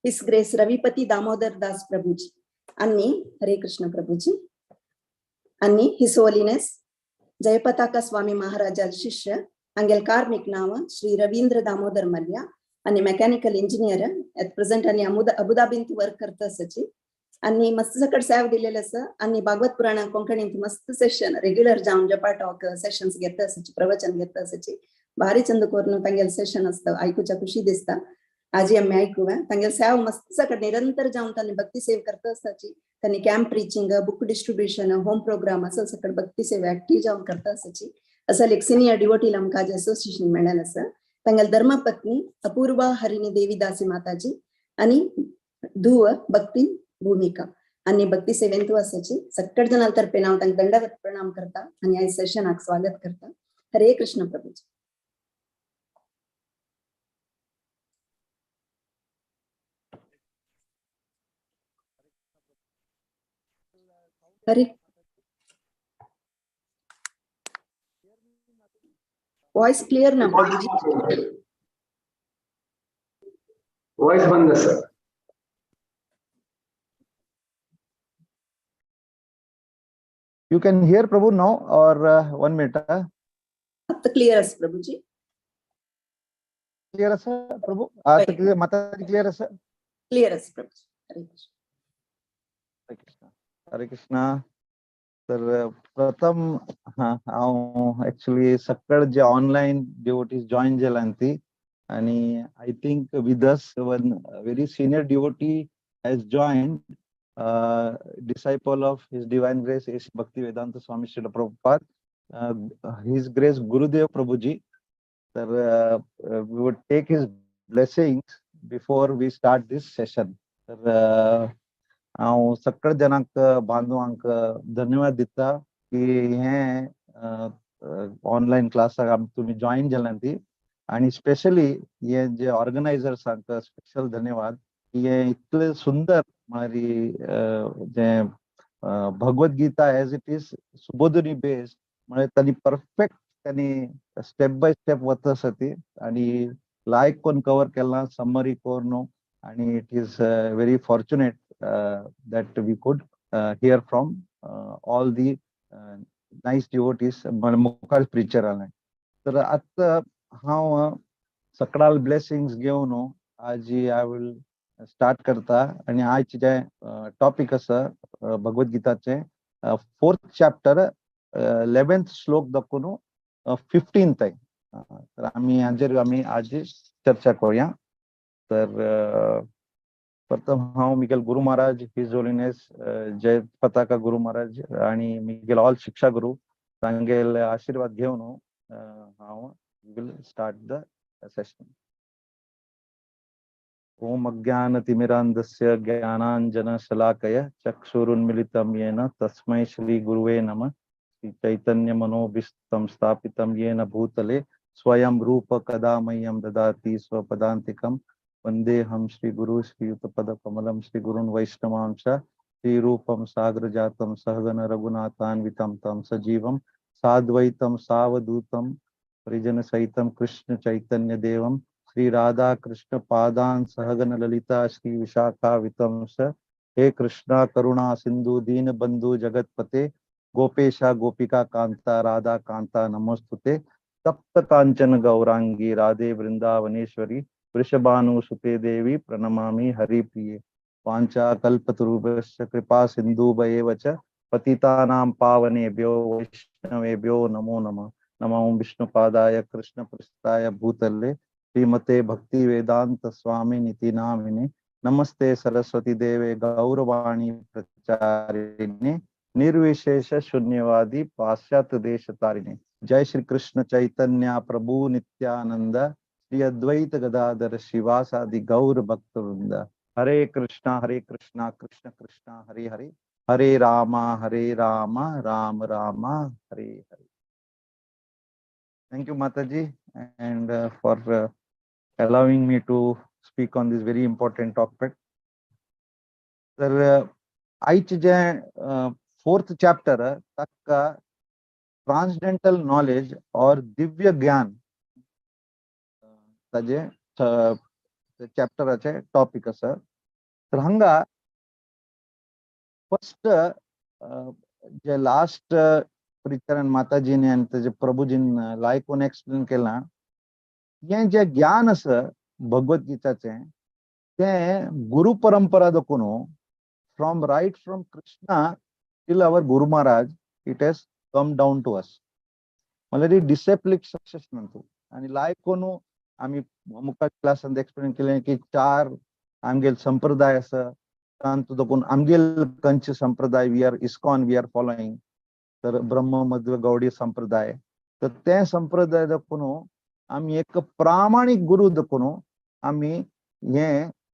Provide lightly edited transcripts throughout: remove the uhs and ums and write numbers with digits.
His Grace Ravipati Damodar Das Prabhuji, Anni Hare Krishna Prabhuji, Anni His Holiness Jayapataka Swami Maharaja Shishya, Angel Karmik Nama, Sri Ravindra Damodar Malya, Anni Mechanical Engineer, at present Anni Abu Dhabi to work Karta Sachi, Anni Masakar Sav Dilelasa, Anni Bhagavat Purana Konkani Mast session, regular Jam Japa talk sessions get the Sachi, Pravachan get the Sachi, Bari Chandakorno Tangal session as the Aikucha Kushi Dista. आज आम्ही ऐकूया तांगेल save मस्त सगळं निरंतर जाऊन त्यांनी भक्ती save करता असताची त्यांनी camp preaching book distribution home programme असं सगळं भक्ती सेव ऍक्टिव्ह जाऊन करता असताची असं एक सिनियर डिवोटी आमका जे असोसिएशन मिळालं असं तांगेल धर्मपत्नी अपूर्वा हरिणी देवीदासी माताजी आणि धुव भक्ती भूमिका आणि भक्ती सेवेंतू असाची सगळ्या जणांतर्फे नाव तांक दंडवत प्रणाम करता आणि या सेशनाक स्वागत करता. हरे कृष्ण प्रभूजी. वॉइस क्लियर ना प्रभुजी? वॉइस बंद sir. You can hear Prabhu now or 1 minute? अब तो क्लियर है प्रभुजी. क्लियर है सर प्रभु? आज तक क्लियर माता जी क्लियर है सर? क्लियर है प्रभुजी. हरे कृष्ण. हरे कृष्णा. हरे कृष्णा. तर प्रथम हांव एक्चुअली सकाळ जे ऑनलाइन डिवोटीज जॉइन जेलांती आणि I think with us one very senior devotee has joined disciple of His Divine Grace is Bhakti Vedanta Swami Srila Prabhupada, His Grace Gurudev Prabhuji. Sir, we would take his blessings before we start this session. Sir, हांव सगळ्या जनांक बांधवांक धन्यवाद दिता की हे online क्लासाक तुम्ही join जाल्यां ती आणि specially हे जे ऑर्गनायझर्सांक special धन्यवाद की हे इतले सुंदर मारी जे Bhagavad Gita as it is Subodhini based म्हणजे त्यांनी परफेक्ट त्यांनी स्टेप बाय स्टेप वता ती आणि लायक कोण कव्हर केला समरी कोरनो आणि it is very fortunate that we could hear from all the nice devotees मुखार preacher आले. तर आता हांव सकाळ ब्लेसिंग्स घेऊन आज I will start करता आणि आज जे टॉपिक आसा भगवद गीताचे 4th chapter 11th श्लोक दाखवून 15th आहे. तर आम्ही आज चर्चा करूया. तर प्रथम हांव मिगेल गुरु महाराज हिज होलिनेस जय पताका गुरु महाराज आणि मिगेल ऑल शिक्षा गुरु तांगेल आशीर्वाद घेऊन हांव विल स्टार्ट द सेशन. ओम अज्ञानतिमिरान्धस्य ज्ञानाञ्जनशलाकया चक्षुरुन्मिलितं येन तस्मै श्री गुरुवे नमः. श्री चैतन्य मनोभीष्टं स्थापितं येन भूतले स्वयं रूप कदा मह्यं ददाति स्वपदान्तिकम्. वंदे हम श्री गुरु श्रीयुतपद कमलम श्री गुरुन् वैष्णवांश श्री रूपम साग्र जातम सहगन रघुनाथान्वितं तम सजीवम साद्वैतम सावधूतम परिजन सहितम कृष्ण चैतन्य देवम श्री राधा कृष्ण पादान सहगन ललिता श्री विशाखावितं स. हे कृष्णा करुणा सिंधु दीन बंधु जगतपते गोपेशा गोपिका कांता राधा कांता नमोस्तुते. तप्त कांचन गौरांगी राधे वृंदावनेश्वरी वृषभानुसुते देवी प्रणमामि हरिप्रिये. वाञ्छा कल्पतरुभ्यश्च कृपा सिन्धुभ्येव च पतितानां पावनेभ्यो वैष्णवेभ्यो नमो नमः. नमो विष्णुपादाय कृष्णप्रस्थाय भूतले श्रीमते भक्ति वेदांत स्वामी निति नामिने. नमस्ते सरस्वती देवे गौरवाणी प्रचारिणे निर्विशेष शून्यवादी पाश्चात्य देश तारिणे. जय श्री कृष्ण चैतन्य प्रभु नित्यानंद श्री अद्वैत गदाधर शिवासादि गौर भक्त वृंद. हरे Krishna Krishna Krishna Hare Hare Hare Ram Ram Ram Hare Hare. Thank you Mataji and for allowing me to speak on this very important topic. तर आईच जे 4th chapter तक ट्रांसडेंटल नॉलेज और दिव्य ज्ञान ताजे चॅप्टराचे टॉपिक आसा. तर हांगा फर्स्ट जे लास्ट प्रिचर माताजीने आणि त्याचे प्रभूजीन लायकोन एक्सप्लेन केला हे जे ज्ञान असं भगवद्गीताचे ते गुरु परंपरा दखून from right from Krishna till our guru Maharaj it has come down to us मला ती डिसेप्लिक सक्सेस म्हणतो आणि लायकोन आम्ही मुखा क्लास एक्सप्लेन केले की 4 आमगेल संप्रदाय असं तांतू दखून आमगेल कंच संप्रदाय we are ISKCON we are following तर ब्रह्म मध्व गौडी संप्रदाय तर ते संप्रदाय दखून आम्ही एक प्रामाणिक गुरु दखून आम्ही हे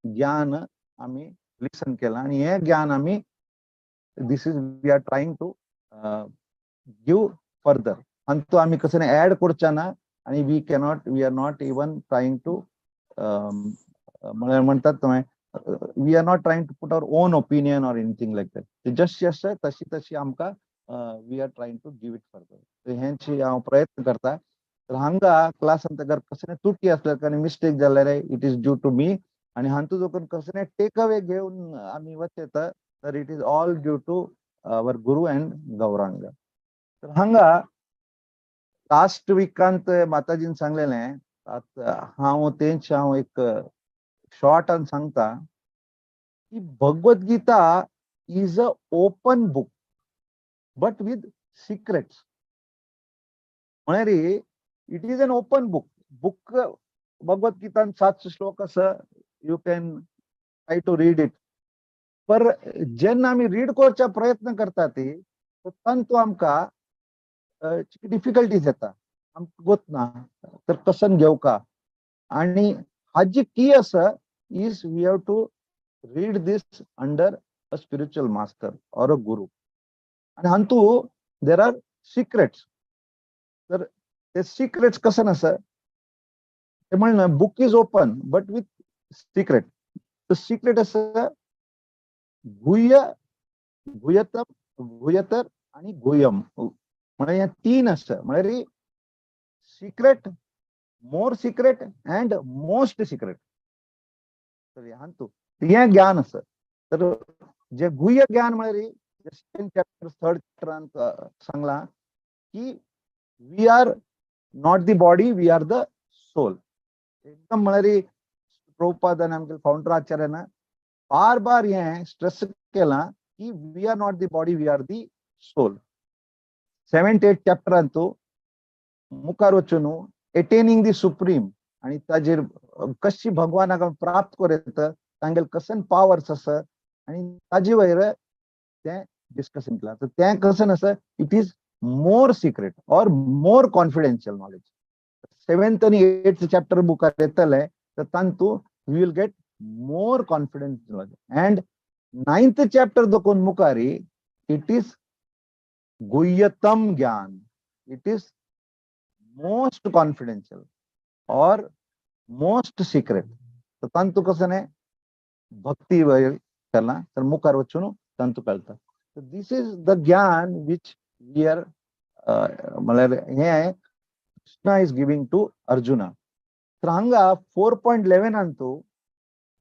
ज्ञान आम्ही लिसन केलं आणि हे ज्ञान आम्ही this is we are trying to give further आणि तो आम्ही कसं ऍड करचा ना आणि we are not even trying to म्हणतात तुम्ही we are not trying to put our own opinion or anything like that जशी तशी आमका we are trying to give it further तर ह्यांची प्रयत्न करता तर हांगा क्लास अंतर्गत कसं तुटी असल्या कारण मिस्टेक झाल्या रे it is due to me आणि हांतू जो कसं टेक अवे घेऊन आम्ही वचत तर it is all due to our guru and Gaurang तर हांगा लास्ट विकांत माताजीन सांगलेले हांव तेंचे हांव एक शॉर्ट आणि सांगता की Bhagavad Gita is a open book but with secrets म्हळ्यार it is an open book भगवद्गीतान 7 श्लोक असं you can try to read it पर जेन्ना आम्ही रीड करचा प्रयत्न करता ती तांतू आमका डिफिकल्टीज येता आमकां गोतना तर कसन घेऊ का आणि हाजी की असं is we have to read this under a spiritual master or a गुरु आणि हांतू देर आर सिक्रेट्स तर ते सिक्रेट्स कसं नसं ते म्हणणं book is open but with secret तर सिक्रेट असं गुह्यतर आणि गुह्यम म्हणजे या 3 असतं म्हणजे secret more secret and most secret तर हांतू हे ज्ञान असं तर जे गुह्य ज्ञान म्हणजे सेकंड चॅप्टर 3rd चॅप्टर सांगला की we are not the body we are the soul एकदम म्हणजे प्रभुपाद आणि आमचे फाउंडर आचार्यानं बार हे स्ट्रेस केला की we are not the body we are the soul 7th 8th chapter तो मुखार वचून एटेनिंग दी सुप्रीम आणि ताजेर कशी भगवानाक प्राप्त करेत तांगेल कसन पावर्स असं आणि ताजे वयर ते डिस्कशन केला तर ते कसं असं इट इज मोर सिक्रेट और मोर कॉन्फिडेन्शियल नॉलेज 7th आणि 8th चॅप्टर बुकार येतले तर तांतू we will get more confidence knowledge and 9th chapter दोन मुखारी इट इज गुह्यतम ज्ञान इट इज मोस्ट कॉन्फिडेन्शियल और मोस्ट सिक्रेट तर तांतू कसं नाही भक्ती वगैरे केला तर मुखार वचून तांतू कळतात तर दिस इज द ज्ञान विच वी आर म्हळ्यार हे Krishna is giving to Arjuna तर हांगा 4.11 अंतू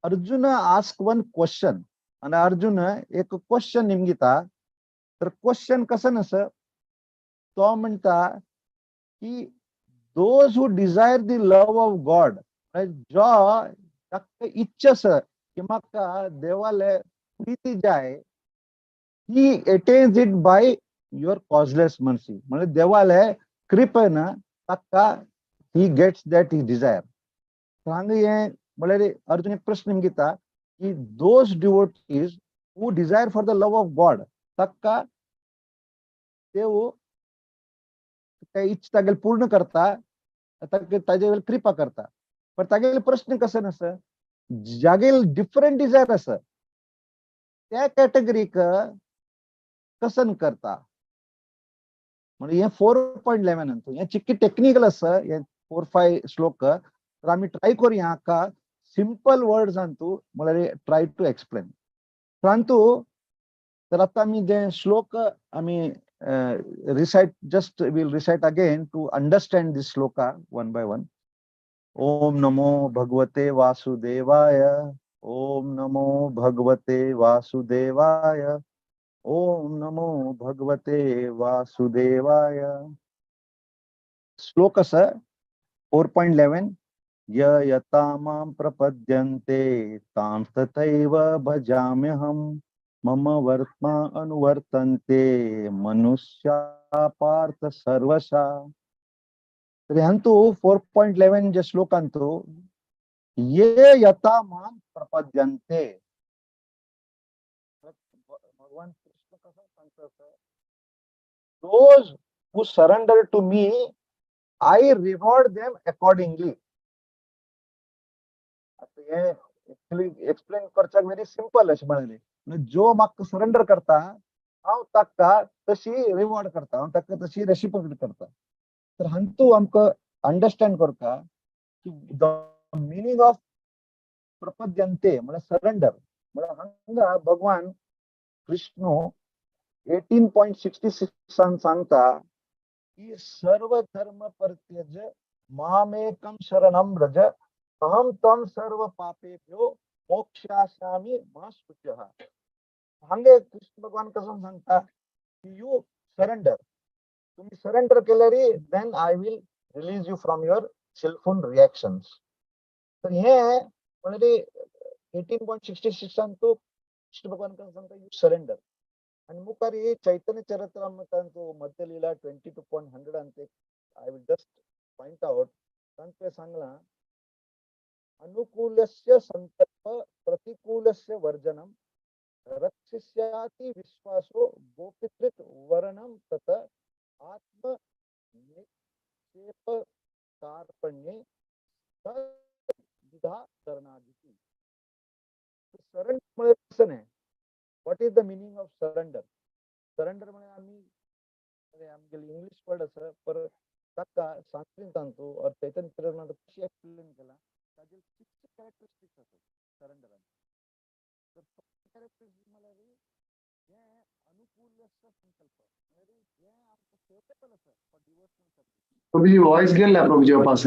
अर्जुन आस्क वन क्वेश्चन आणि अर्जुन एक क्वेश्चन निमगिता तर क्वेश्चन कसं नसं तो म्हणता की those who desire the love of God जो इच्छस की म्हाका देवाले प्रीती जाय he attains it by your causeless mercy म्हणजे देवाले कृपेन ताका he gets that he desire हांगा हे म्हळ्यार अर्जुन एक प्रश्न घेता की those devotees who desire for the love of God ताका देव काही इच्छा तागेल पूर्ण करता ताजे वेळ कृपा करता पण तागेल प्रश्न कसं नसं जागेल डिफरंट डिझायर असं त्या कॅटेगरीक कसन करता म्हणजे हे 4.11 अंतू हे चिक्की टेक्निकल असं हे 4-5 श्लोक तर आम्ही ट्राय करूया का सिंपल वर्ड्स अंतू म्हळ्यार ट्राय टू एक्सप्लेन परंतु तर आता आम्ही जे श्लोक आम्ही recite just we'll recite again to understand this shloka one by one. Om Namo Bhagavate Vasudevaya. ओम नमो भगवते वासुदेवाय, ओम नमो भगवते वासुदेवाय. श्लोक 4.11. यता मां प्रपद्यन्ते तां तथैव भजाम्यहम्, मम वर्त्मा अनुवर्तन्ते मनुष्या पार्थ सर्वशः. तर ह्यांतू 4.11 जे श्लोकांतू ये यता मां प्रपद्यन्ते, भगवान कृष्ण कसं सांगतात, those who surrender to me, I reward them accordingly. आता हे एक्चुअली एक्सप्लेन करच्याक व्हेरी सिंपल अशें म्हणाले, जो म्हाका सरेंडर करता हांव ताका तशी रिवॉर्ड करता, हांव ताका तशी रेसिप्रोकेट करता. तर हांतू आमकां अंडरस्टँड करता की द मिनींग ऑफ प्रपद्यन्ते म्हळ्यार सरेंडर. म्हळ्यार हांगा भगवान कृष्ण 18.66 सांगता की सर्व धर्म परित्यज मामेकं शरणं व्रज, अहम तम सर्व पापेभ्यो मोक्षास्यामि मा शुचः. हांगे कृष्ण भगवान कसं सांगता की यू सरेंडर, तुम्ही सरेंडर केल्यारी then I will release you from your sinful reactions. तर हे म्हणजे 18.66 तो कृष्ण भगवान कसं सांगता यू सरेंडर. आणि मुखारी चैतन्य चरित्रामृतांतो मध्य लीला 22.100 अंते I will just point out सांगते सांगला, अनुकूलस्य संकल्प प्रतिकूलस्य वर्जनम रक्षिष्याति विश्वासो गोपित्रिक वर्णम तत आत्म निक्षेप कार्पण्ये विधा करणादिति. सरेंडर म्हणजे कसं नाही, what is the meaning of surrender. Surrender म्हणजे आम्ही आमगे इंग्लिश वर्ड असं पर ताका सांस्कृत सांगतो और चैतन्य चरित्रामृत कशी एक्सप्लेन केला ताजे 6 कॅरेक्टरिस्टिक्स असतात सरेंडर. तर कॅरेक्टरिस्टिक्स मला हे अनुकूल संकल्प म्हणजे हे आमचं फेवरेबल असं for devotional service. Prabhuji voice गेला प्रभुजी पास.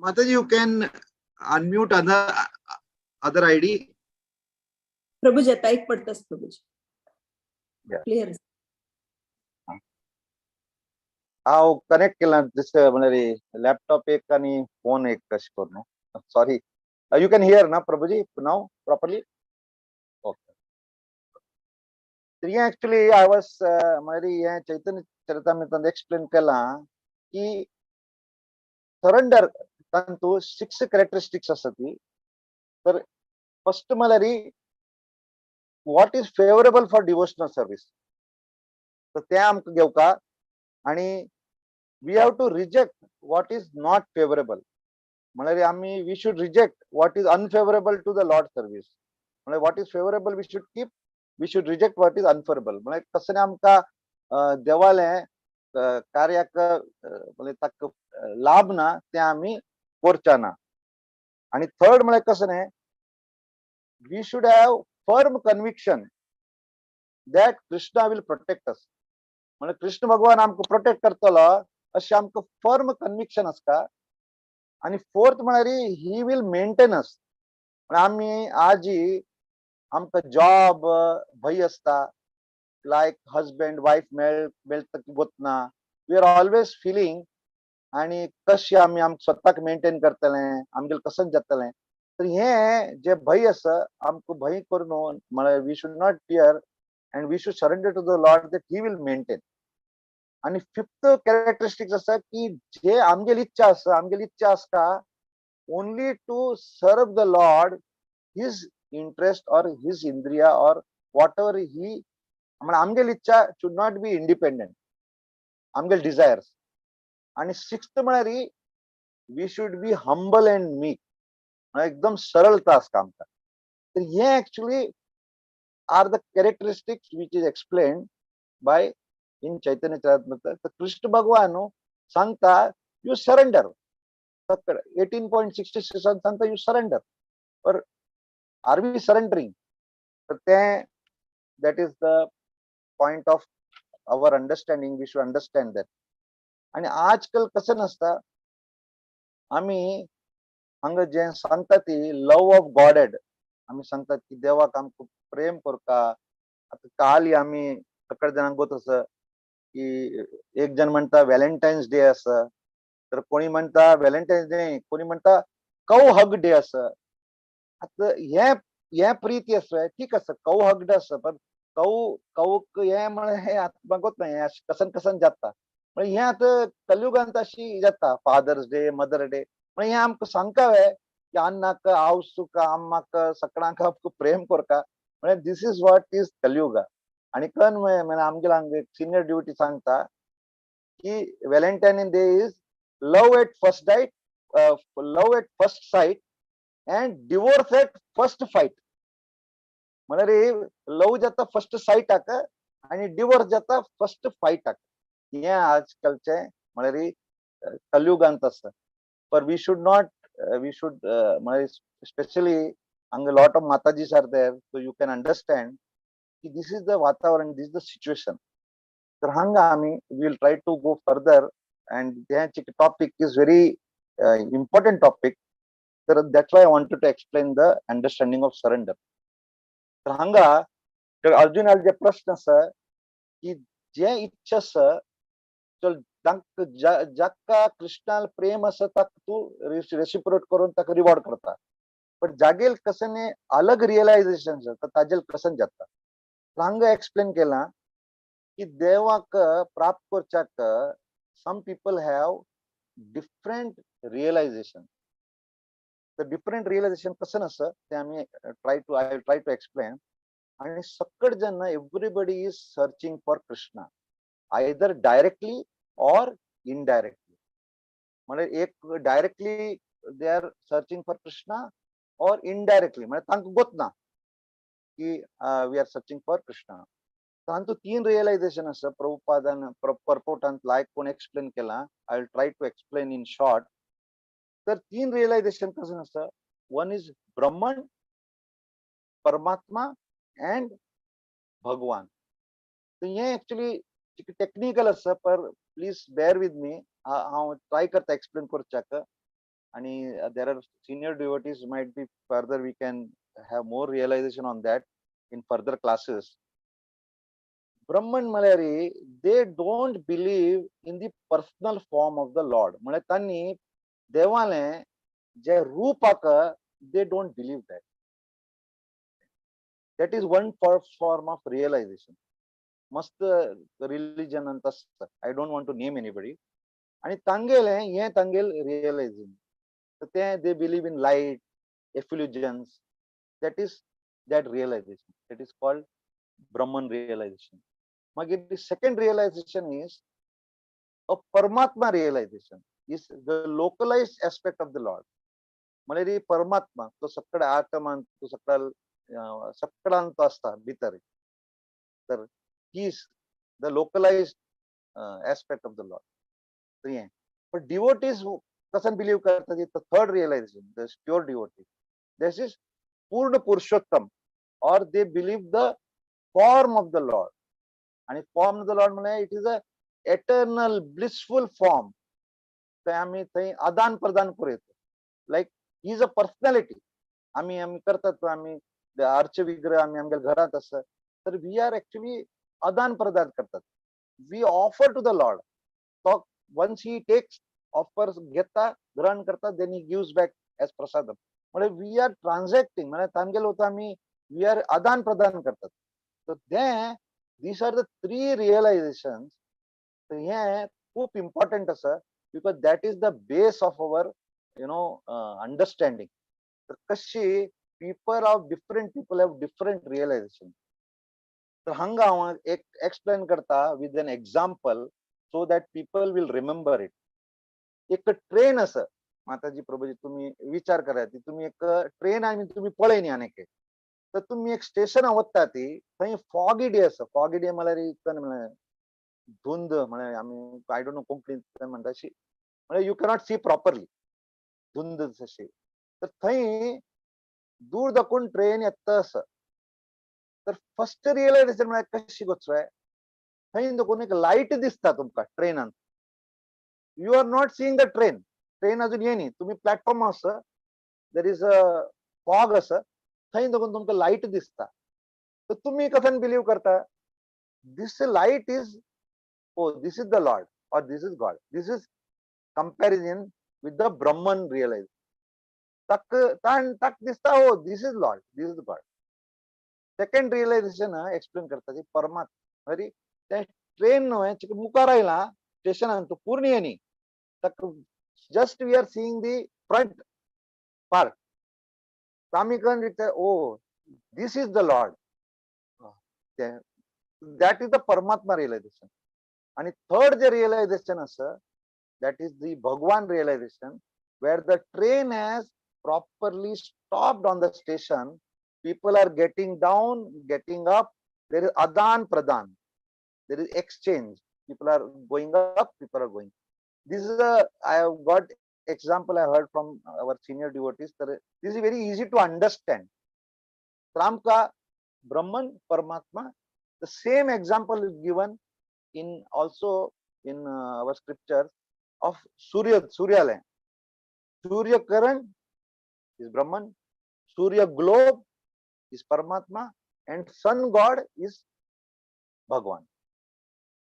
Mataji, you can unmute other ID. प्रभुजी आता एक पडतस प्रभुजी. क्लियर. हांव कनेक्ट केला जसं म्हणजे लॅपटॉप एक आणि फोन एक कशें करून. सॉरी, you can hear ना प्रभुजी now properly? Okay. तर actually I was म्हणजे हे चैतन्य चरितामृतांत एक्सप्लेन केला की सरेंडर तांतू 6 कॅरेक्टरिस्टिक्स असतात. तर फर्स्ट म्हळ्यार what is favourable for devotional service, तर ते आमकां घेवका. आणि we have to reject what is not favourable. म्हळ्यार आम्ही we should reject what is unfavourable to the lord service. म्हळ्यार what is favourable we should keep, we should reject what is unfavourable. म्हळ्यार कसं आमकां देवाले कार्याक म्हणजे ताका लाभ ना ते आम्ही करचा ना. आणि थर्ड म्हळ्यार कसं नाही, we should have firm conviction that Krishna will protect us. म्हणजे कृष्ण भगवान आमकां प्रोटेक्ट करतलो अशें आमकां फर्म कन्विक्शन आसता. आणि फोर्थ म्हळ्यार ही विल मेंटेन अस. आम्ही आजी आमकां जॉब भय असता, लायक हजबंड वायफ मेळता की वतना, वी आर ऑलवेज फिलिंग आणि कशी आम्ही स्वतःक मेंटेन करतले आमगेल कसं जातले तर हे जे भय असं आमकां भय करून we should not fear and we should surrender to the lord that he will maintain. आणि फिफ्थ कॅरेक्टरिस्टिक्स असं की जे आमगेल इच्छा असता only to serve the lord his interest और हिज इंद्रिया और वॉट एव्हर ही आमगेल इच्छा शुड नॉट बी इंडिपेंडेंट आमगेल डिझायर्स. आणि सिक्स्थ म्हळ्यार we should be humble and meek एकदम सरळता असता आमकां. तर हे actually are the characteristics which is explained by in Chaitanya Charitamrita. तर कृष्ण भगवान सांगता यू सरेंडर. 18.66 सांगता यू सरेंडर. पर आर वी सरेंडरिंग? तर ते that is the point of our understanding. We should understand that. आणि आजकाल कसं नसतं आम्ही हांगा जे सांगता ती लव ऑफ गॉडेड आम्ही सांगतात की देवाक आमकां प्रेम करता. आता काल आम्ही सकाळ जणांक गोत असं की एक जण म्हणता व्हॅलेंटाईन्स डे असं तर कोणी म्हणता व्हॅलेंटाईन्स डे कोणी म्हणता कौ हग डे असं. आता हे प्रीती असं ठीक असं कौ हग डे असं पण कौक हे म्हण हे आता गोत नाही कसन कसन जाता हे आता कलियुगांत अशी जाता फादर्स डे मदर डे हे आमकां सांगता की अन्नाक आवसूक आम्माक सगळ्यांक आमकां प्रेम करता this is what is Kaliyuga. आणि कन आमगेला सिनियर ड्युटी सांगता की Valentine day is love at first DIET love at first sight and divorce at first fight. म्हणजे लव जाता फर्स्ट साईट टाक आणि डिवोर्स जाता फर्स्ट फाईट टाक. हे आजकालचे म्हणजे कलियुगांत असतं. पर we should not we should especially a lot of Matajis are there, so you can understand this is the Vatavaran, this is the situation. तर हांगा आम्ही will try to go further and ह्याचे topic is very important topic. तर that's why I wanted to explain the understanding of surrender. तर हांगा अर्जुनाला जे प्रश्न आसा की जे इच्छा आसा चल जाका कृष्णाल प्रेम असं ताक तू रेसिप्रोट करून ताका रिवॉर्ड करता. पण जागेल कसने अलग रिअलायझेशन तर ताजेल कसन जाता. हांगा एक्सप्लेन केला की देवाक प्राप्त करच्याक some people have different realization. तर डिफरंट रिअलायझेशन कसं नसतं ते आम्ही आय ट्राय टू एक्सप्लेन. आणि सकड जण everybody is searching for Krishna either directly और इनडायरेक्टली. म्हणजे एक directly they are searching for Krishna और इनडायरेक्टली म्हणजे तांकां गोत ना की we are searching for Krishna. तांतू तीन रिअलायझेशन असं प्रभुपादान परपोर्टांत लायक कोण एक्सप्लेन केला. I will try to explain in short. तर तीन रिअलायझेशन कसं नसतं. वन इज ब्रह्मन परमात्मा अँड भगवान. तर हे ऍक्च्युली टेक्निकल असं पर प्लीज बेअर विथ मी. हांव ट्राय करता एक्सप्लेन करच्याक. आणि there are senior devotees might be further we can have more realization on that in further classes. Brahman म्हळ्यार they don't believe in the personal form of the lord. म्हणजे त्यांनी देवाले जे रूप आका they don't believe that. That is one form of realization. मस्त religion अंत असतं. I don't want to name anybody. आणि तांगेले हे तांगेल रिअलायझिंग ते they believe in light एफ्युजन्स. That is that realization. That is called Brahman realization. मग second realization is a Paramatma realization is the localized aspect of the lord. म्हणजे परमात्मा तो सकड आत्मा तो सकडांत असता भितर. तर he is the localized aspect of the lord. तर हे पण डिवोटीज कसं बिलीव करतात. Third realization the pure devotee this is पूर्ण पुरुषोत्तम और they believe the form of the lord. आणि फॉर्म ऑफ द लॉर्ड म्हणजे it is a eternal blissful form. ते आम्ही थंय आदान प्रदान करू येतो. Like he is a personality. आम्ही करतात आम्ही आर्च विग्रह आम्ही आमच्या घरात असं तर वी आर ऍक्च्युली आदान प्रदान करतात. We offer to the lord. Once he takes offers घेता ग्रहण करता then he gives back as prasadam. म्हणजे वी आर ट्रान्झॅक्टिंग म्हणजे तांगेलो होता आम्ही वी आर आदान प्रदान करतात. तर ते दीस आर द 3 रिअलायझेशन. तर हे खूप इम्पॉर्टंट असं because that is the base of our understanding. तर कशी people of different people have different realization. तर हंगा हांव एक एक्सप्लेन करता with an example so that people will remember it. एक ट्रेन असं माताजी प्रभूजी तुम्ही विचार करा ती तुम्ही एक ट्रेन आणि तुम्ही पळयनी आनेके तर तुम्ही एक स्टेशन वत्ता ती थंय फॉगी डे असं फॉगी डे म्हळ्यार धुंद म्हळ्यार आमी आय डोंट नो कोंकणीन म्हणटा अशी म्हणजे यू कॅनॉट सी प्रॉपरली धुंद अशी. तर थंय दूर दाखवून ट्रेन येता असं. तर फर्स्ट रिअलायझेशन म्हळ्यार कशी गोचोय थंय दाखवून एक लाईट दिसता तुमका ट्रेनान. You are not seeing the train. Train अजून येनी तुम्ही प्लॅटफॉर्म असं देर इज अ फॉग असं थंय दाखवून तुमका लाईट दिसता. तर तुम्ही कसान बिलीव करता this light is oh this is the lord और this is god. This is comparison with the Brahman realize. तक तक दिसता हो this is lord this is god. Second realization explain करता ती परमात्मा अरे त्या ट्रेन न्हय मुखार आयला स्टेशनान तो पूर्ण येनी just we are seeing the front part. आमी कन oh this is the lord. That is the Paramatma realization. आणि थर्ड जे रिअलायझेशन असं that is the Bhagwan realization where the train has properly stopped on the station. People are getting down, getting up. There is adan pradan. There is exchange. People are going up, people are going. This is I have got example I heard from our senior devotees. This is very easy to understand. Tramka, Brahman, Paramatma. The same example is given in also in our scriptures of Suryalaya. Surya Karan is Brahman, Surya globe is Paramatma, and Sun God is Bhagwan.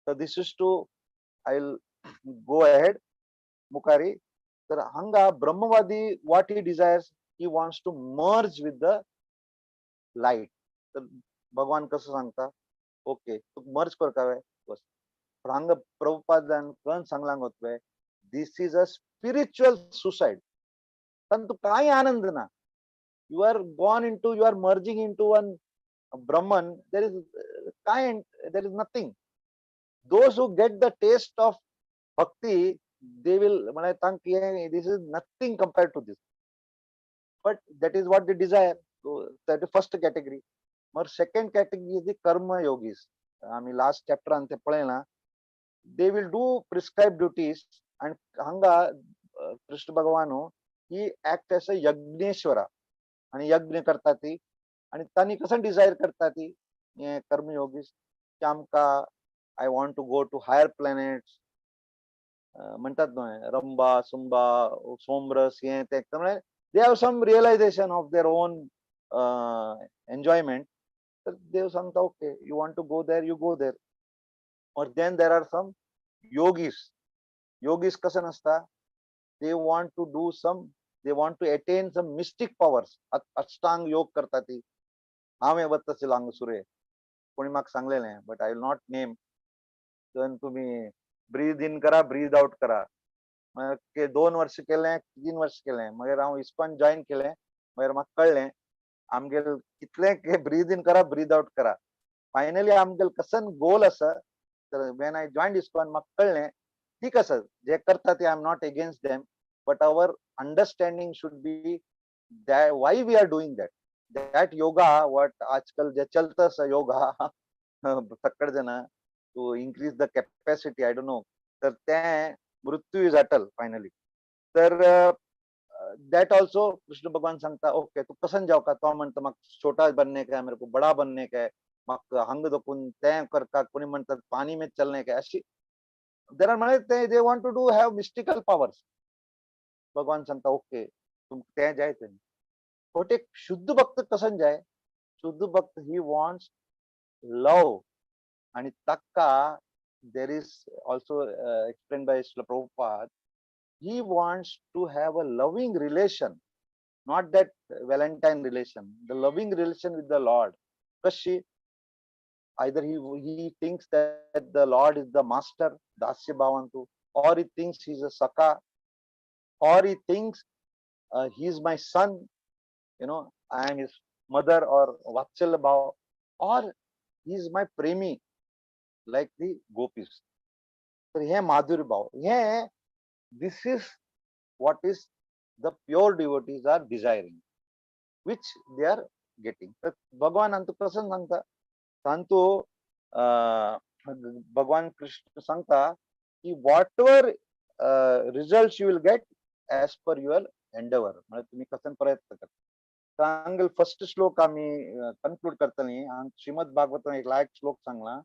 So this is to, I'll go ahead, Mukari. तर हंगा ब्रह्मवादी what he desires, he wants to merge with the light. तर भगवान कसं सांगता okay तू मर्ज करता बस. पण हंगा प्रभुपादान कण सांगलांग होतवे this is a spiritual suicide. परंतु काही आनंद ना. You are gone into, you are merging into one Brahman. There is there is nothing. Those who get the taste of bhakti, they will this is nothing compared to this. But that is what they desire. So that is first category. But second category is the karma yogis. I mean last chapter ante पळयला. They will do prescribed duties and hanga Krishna Bhagavano he act as a यज्ञेश्वरा आणि यज्ञ करता ती आणि त्यांनी कसं desire करता ती कर्मयोगीस की आमका I want to go to higher planets म्हणतात न्हय रंबा सुंबा सोमरस हे ते त्यामुळे they have some realization of their own enjoyment. तर देव सांगता okay you want to go there you go there. और then there are some yogis. Yogis कसं नसता they want to do some, they want to attain some mystic powers. अष्टांग योग करता ती हांवें वत्तसे लांग सुरे कोणी म्हाका सांगलेलें but I will not name. then तुम्ही ब्रीद इन करा ब्रीद आउट करा. 2 वर्ष केलें 3 वर्ष केलें मागीर हांव इस्कॉन जॉइन केलें मागीर म्हाका कळ्ळें आमगेल कितलें ब्रीद इन करा ब्रीद आउट करा. फायनली आमगेल कसन गोल आसा. when I joined ISKCON म्हाका कळ्ळें ठीक आसा जे करता ते I am not against them but our understanding should be why we are doing that yoga what आजकल जे चलता आसा योगा सगळे जण to increase the capacity I don't know. तर ते मृत्यू इज अटल फायनली. तर दैट ऑल्सो कृष्ण भगवान सांगता ओके तू कसन जावका तो म्हणता म्हाका छोटा बनने का मेरे को बड़ा बनने का म्हाका हंग दखून तें करता कोणी म्हणतात पाणी में चलने का अशी देर आर म्हळ्यार they want to do have mystical powers. भगवान सांगता ओके तुम तें जाय तें. बट एक शुद्ध भक्त कसन जाय शुद्ध भक्त ही वॉन्ट्स लव आणि ताका there is also explain by Srila Prabhupada he wants to have a loving relation, not that Valentine relation, the loving relation with the Lord. Because either he thinks that the Lord is the master, Dasya Bhavantu, or he thinks he's a Saka, or he thinks he's my son, I am his mother, or Vatsalya Bhav, or he's my premi, like the gopis. So here Madhurya Bhav. Here, this is what is the pure devotees are desiring, which they are getting. तर भगवान अंतु कसं सांगता, सांगतो भगवान कृष्ण सांगता की whatever results you will get as per your endeavor, म्हणजे तुम्ही कसं प्रयत्न करता. सांगेल फर्स्ट श्लोक आम्ही कन्क्लूड करताना श्रीमद भागवत एक लायक श्लोक सांगला,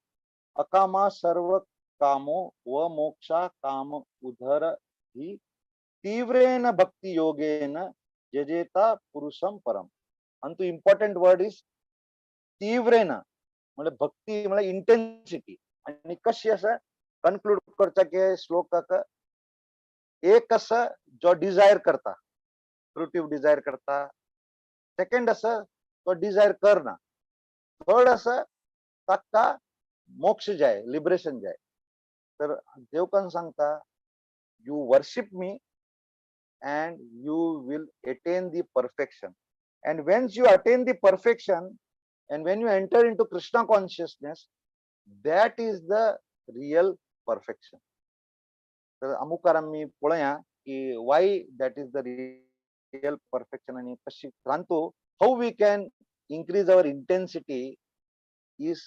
अकामा सर्व कामो व मोक्षा काम उधर ही तीव्रेन भक्ती योगेन जजेता पुरुषम परम. आणि तो इम्पॉर्टंट वर्ड इज तीव्रेन, म्हणजे भक्ती म्हणजे इंटेन्सिटी. आणि कशी असं कन्क्लूड करता की श्लोकाक एक असं जो डिझायर करता, फ्रुटिव्ह डिझायर करता, सेकंड असं तो डिझायर करना, थर्ड असं ताका मोक्ष जाय, लिबरेशन जाय. तर देवकन सांगता, you worship me and you will attain the perfection. And once you attain the perfection, and when you enter into Krishna consciousness, that is the real perfection. तर अमुकार आम्ही पळया की why that is the real perfection आणि कशी सांगतो. How we can increase our intensity is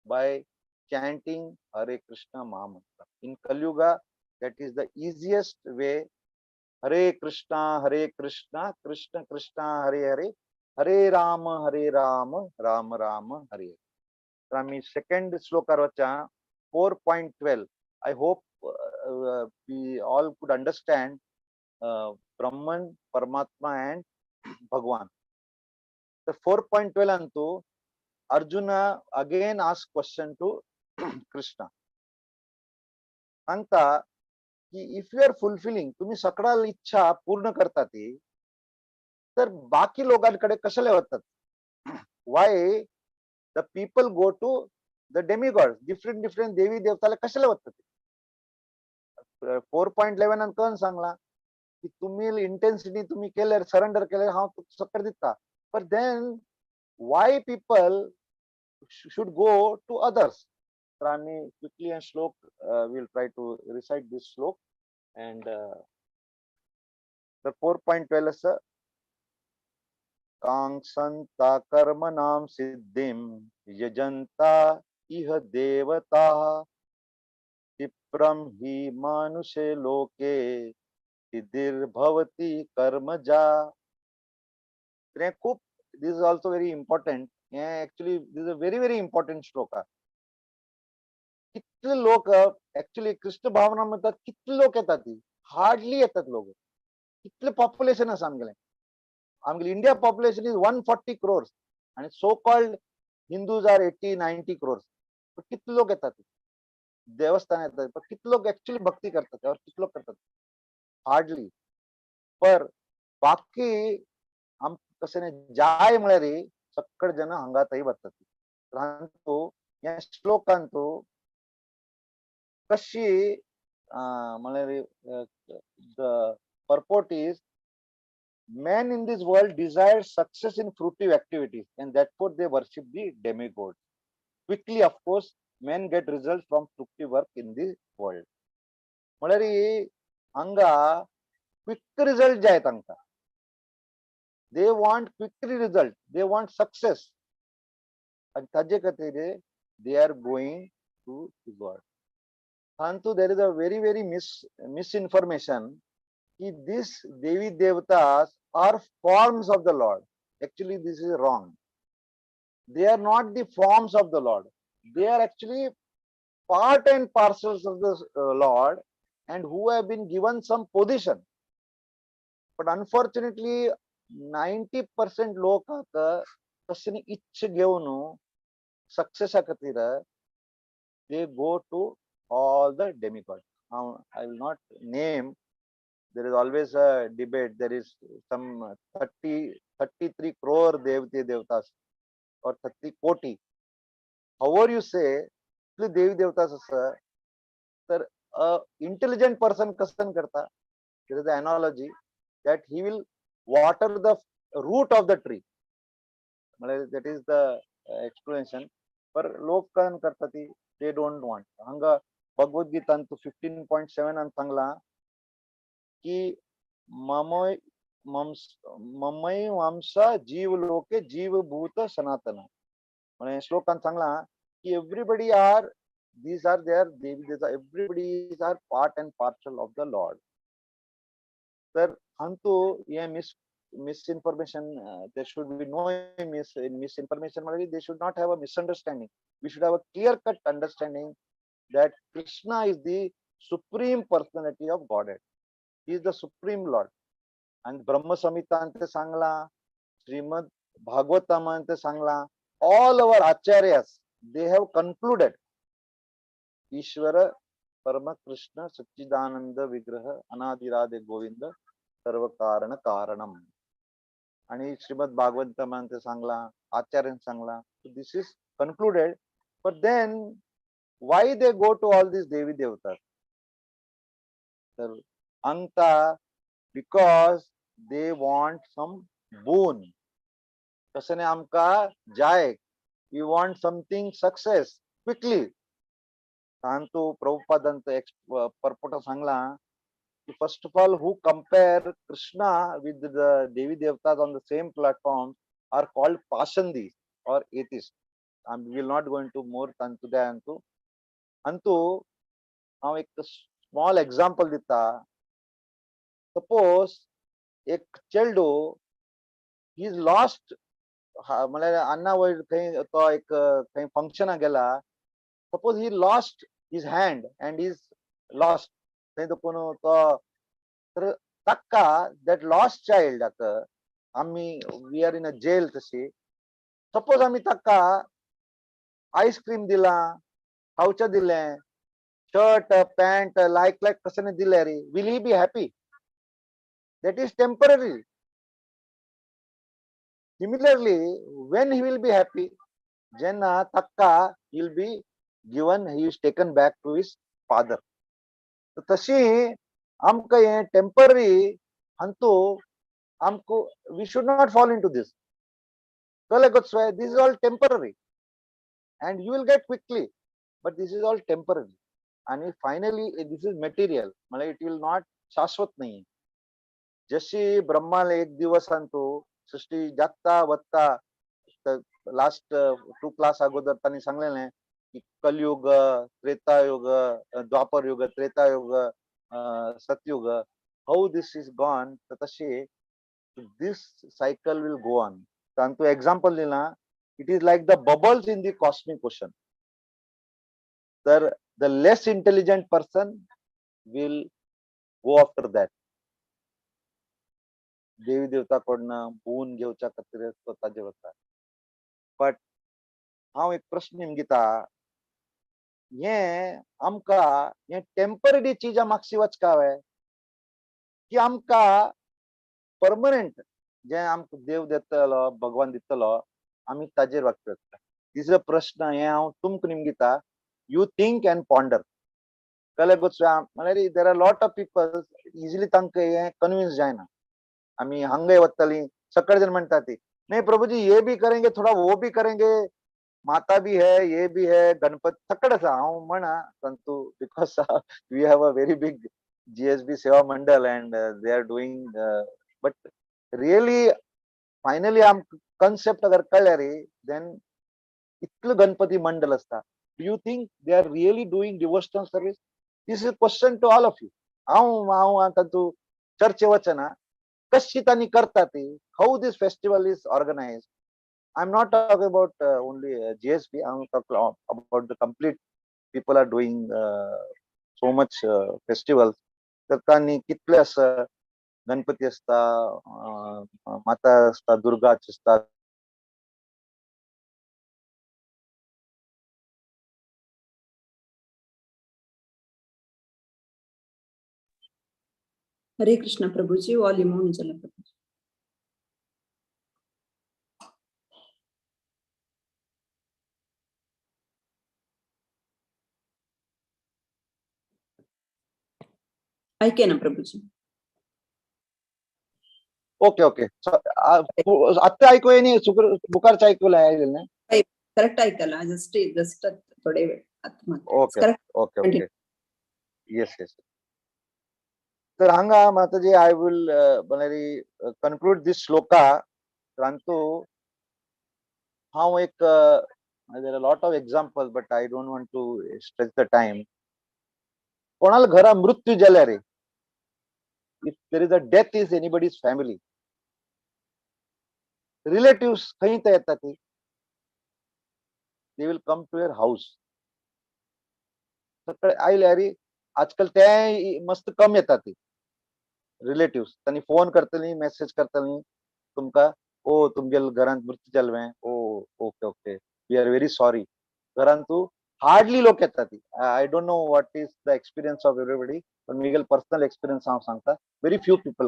by chanting Hare Krishna Mahamantra. In Kali Yuga, that is the easiest way. Hare Krishna, Krishna Krishna, Hare Hare, Hare Rama, Rama Rama, Hare. Rami second sloka 4.12. I hope we all could understand Brahman, Paramatma and Bhagwan. The 4.12 antu Arjuna again asked question to Krishna. Anta की if you are fulfilling, तुम्ही सगळ्या इच्छा पूर्ण करता ती, तर बाकी लोकांकडे कशाला होतात? Why the people go to the demigod, different different देवी देवताला कशाला होतात? 4.11 आणि कण सांगला की तुम्ही इंटेन्सिटी तुम्ही केले, सरेंडर केले, हा सक्कर दिता, पण then why people should go to others. तर आम्ही quickly and shloka will try to recite this shloka. And the 4.12 is Kangsanta karmanam siddhim yajanta iha devata tipram hi manushe loke siddhir bhavati karmaja. This is also very important. Yeah, actually this is a very very important shloka. कितने लोक actually Krishna भावना म्हणतात, कितले लोक येतात? ती hardly येतात लोक. कितले पॉप्युलेशन असं आमगे इंडिया पॉप्युलेशन इज 140 crores आणि so called Hindus are 80-90 crores. कितले लोक येतात? देवस्थान येतात, पण किती लोक ऍक्च्युली भक्ती करतात? त्यावर किती लोक करतात? हार्डली. पर बाकी आम कसे नाही जाय म्हळे सक्कड जन हंगातही बसतात. तो या श्लोकांतो कशी the purport is, men in this world desire success in fruitive activities and therefore they worship the demigod. Quickly, of course, men get results from fruitive work in this world. Malari anga quick result jay tanka. They want quick result. They want success. And they are going to God. Hantu, there is a very, very misinformation. These Devi Devatas are forms of the Lord. Actually, this is wrong. They are not the forms of the Lord. They are actually part and parcels of the Lord and who have been given some position. But unfortunately, 90% लोक कशनी इच्छ घेऊन success खातीर they go to all the demigods. Now, I will not name there is always a debate. There is some 33 crore devti devtas or 30 koti. However you say, devi devtas asं तर intelligent person kasan karta. There is an analogy that he will water the root of the tree. That is the explanation. पर लोक काय करतात they don't want. हंगा भगवद गीता 15.7 ಅಂತ सांगला की ममय वंशा जीव लोके जीवभूत सनातन. म्हणजे श्लोकांत सांगला की everybody are these are their everybody are part and parcel of the Lord. तर अंतु ये misinformation, there should be no misinformation. They should not have a misunderstanding. We should have a clear-cut understanding that Krishna is the supreme personality of Godhead. He is the supreme Lord. And Brahma Samhita ante sangla, Srimad Bhagavatam ante sangla, all our acharyas, they have concluded Ishvara Parama Krishna Satchidananda Vigraha Anadirade Govinda Sarva Karana Karanam. आणि श्रीमद भागवतामध्ये सांगला, आचार्य Sangla. So this is concluded. But then why they go to all these devi devtas? So, anta, because they want some boon. कसने आमका जाय, we want something success quickly. सांगतो प्रभुपादांत परपोटा Sangla. First of all, who compare Krishna with the Devi Devtas on the same platform are called Pashandi or atheists. And we will not go into more into that. Antu, now a small example dita. Suppose a child is lost. Anna was a function agela. Suppose he lost his hand and is lost. Takka, that lost child, we are in a jail. Suppose ami takka ice cream dila, poucha dile, shirt, pant, like kasane dilari, will he be happy? That is temporary. Similarly, when he will be happy, Jena takka will be given, he is taken back to his father. So तशी आमका ये temporary अंतु आमको we should not fall into this. This is all temporary and you will get quickly, but this is all temporary. And finally this is material, it will not शाश्वत नहीं. जशी ब्रह्माला एक दिवस अंतु सृष्टी जागता वत्ता last 2 class अगोदर त्यांनी सांगलेले की कलयुग, त्रेतायुग, द्वापर युग, त्रेतायुग, Satyuga, how this is gone, tatashi, this cycle will go on. Tantu example nila, it is like the bubbles in the cosmic ocean. The less intelligent person will go after that. Devi Devta kodna boon घेवच्या खातीर स्वताचे वता. But हांव एक प्रश्न निमगीता, ये आमका ये temporary चीजा मागची वचकावे की आमका परमनंट जे आमका देव देतलो, भगवान दितलो, आमी ताजेर वागता. दिस इज अ प्रश्न. हे हांव तुमकां निमगीता. You think and ponder. कळ्ळें गोष्ट म्हळ्यार there are lot of people easily तांकां हे कन्विन्स जायना. आमी हांगा वतली, सकाळी जण म्हणटा ती नहीं प्रभुजी ये भी करेंगे, थोड़ा वो भी करेंगे, माता भी है, ये भी है, गणपति सकड़ सा हांव म्हणा. परंतु because we have a very big GSB Seva Mandal and they are doing but really finally आम concept अगर कळ्ळें रे, then इतलं गणपती मंडल असता. Do you think they are really doing devotional service? This is a question to all of you. हांव आता तू चर्चे वचना कशी तांणी करता ती, how this festival is organized. I'm not talking about only GSB. I'm talking about the complete people are doing so much festivals. तर तांणी कितले असं गणपती असता, माता असता, दुर्गा असता. हरे कृष्ण प्रभुजी, वॉल्यूम ऑन चला प्रभुजी. ऐके ना प्रभुजी. Okay okay. आता ऐकू येणे बुकारचं ऐकू लागेल ना. करेक्ट ऐकायला जस्ट थोडे वेळ okay okay okay. Yes yes. तर हांगा माताजी I will conclude this shloka. परंतु हांव एक there are lot of example but I don't want to stretch the time. कोणाला घरा मृत्यू जाल्या रे, if there is a death is anybody's family, relatives खंय ते येतात ते, they will come to your house. सकाळी आयले अरे आजकाल ते मस्त कम येतात ते रिलेटिव्स. त्यांनी फोन करतली, मेसेज करतली तुमका, ओ तुमच्या घरात मृत्यू जाल्ले, oh okay okay we are very sorry. घरात तू हार्डली लोक येतात. I don't know what is the experience of everybody, पण मिगेल पर्सनल एक्सपिरियन्स हांव सांगता. Very few people.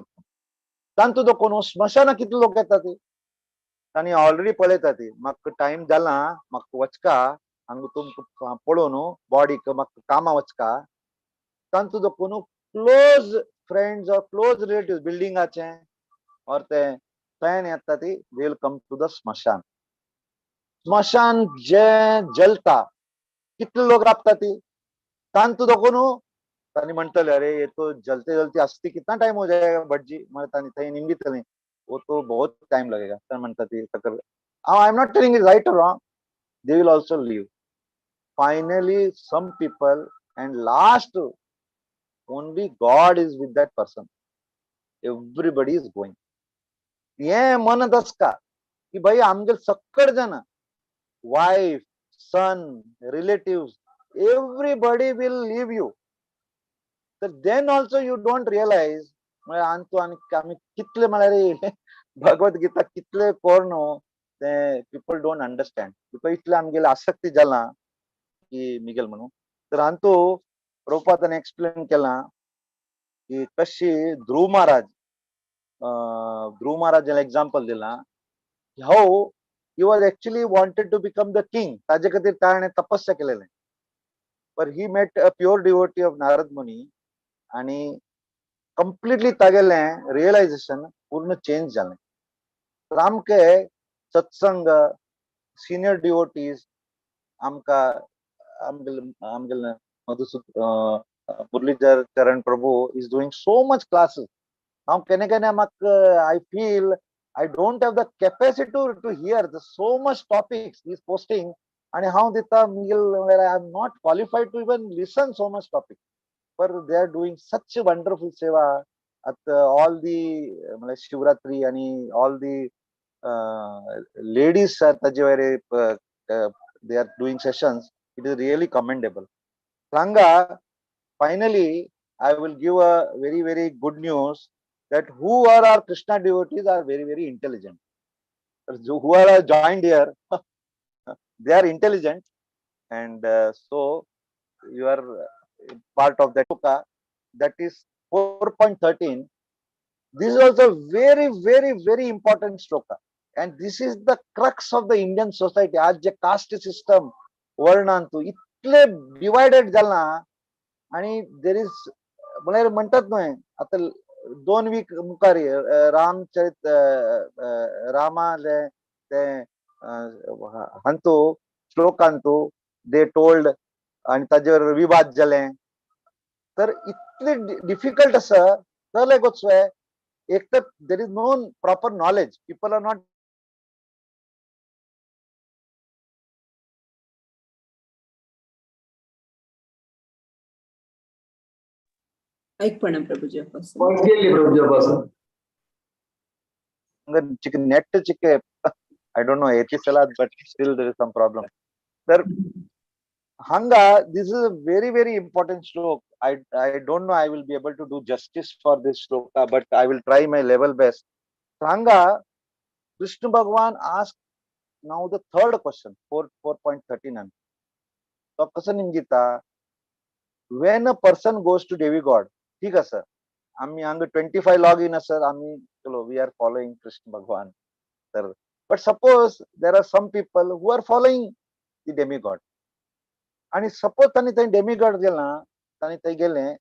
तांतू तो कोण स्मशाना कितले लोक येतात. तांणी ऑलरेडी पळयता ती म्हाका टाइम जाला, म्हाका वचका हांगा तुमकां पळोवन बॉडीक म्हाका कामा वचका. तांतू जो कोण close friends or close relatives बिल्डिंगाचे और ते थंय येता ती, they will come to the smashan. Smashan जे जलता कितले लोक राबता ती, तांतू तो कोण तांणी म्हणटले अरे ये तो जलते जलते अस्थि कितना टाइम हो जाएगा भटजी, म्हणजे तांणी थंय निमगितले, वो तो बहुत टाइम लगेगा. तर म्हणता ती I am not telling it right और wrong, they will also live. Finally some people and last only God is with that person. Everybody is going. ये म्हणत असता की भाई आमगे सक्कड जण, wife, son, relatives, everybody will leave you. तर then also you don't realize आणतो आणि आम्ही कितले म्हळ्यार भगवत गीता कितले कोर्ण ते पीपल डोंट अंडरस्टँड. बिकॉज इतले आमगेले आसक्ती जाला की मिगेल म्हणून. तर आणतो प्रभुपादाने एक्सप्लेन केला की कशी ध्रुव महाराजाला एक्झाम्पल दिला. How he was actually wanted to become the king. ताजे खातीर ताणे तपस्या केलेले. पर he met a pure devotee of Narad Muni आणि कंप्लीटली तागेले रियलायझेशन पूर्ण चेंज झाले. तर आमके सत्संग सिनियर डिवोटीज आमका आमगेल मुरलीधर चरण प्रभु is doing so much classes. Now केने I feel I don't have the capacity to hear the so much topics he is posting, and how dita where I am not qualified to even listen so much topic. But they are doing such a wonderful seva at all the Shivratri and all the ladies at they are doing sessions. It is really commendable. Sangha, finally, I will give a very, very good news that who are our Krishna devotees are very, very intelligent. Who are joined here, they are intelligent, and so you are part of that Shloka. That is 4.13. This is also very, very, very important Shloka. And this is the crux of the Indian society. आज जे caste system वर्णांतू इतले divided जाला आणि there is म्हळ्यार म्हणतात न्हय आता 2 week मुखार रामचरित रामाले ते हांतू श्लोकांतू दे टोल्ड आणि ताजेर विवाद जाले. तर इतले डिफिकल्ट आसा जाले गोचवे. एक तर there is no proper knowledge. People are not ऐकपणा प्रभुजी आपण वॉइस गेली प्रभुजीपासून. नेट चिके I don't know but still there is some problem. Sir, Hanga, this is a very, very important shloka. I don't know I will be able to do justice for this shloka, but I will try my level best. Hanga, Krishna Bhagavan asked now the third question, 4.39. So, Gita, when a person goes to Devi God, ठीक है sir, आम्ही हांगा 25 log in sir आम्ही चलो we are following Krishna भगवान तर but suppose there are some people who are following the demigod आणि suppose तांणी थंय डेमिगॉड गेला तांणी थंय गेले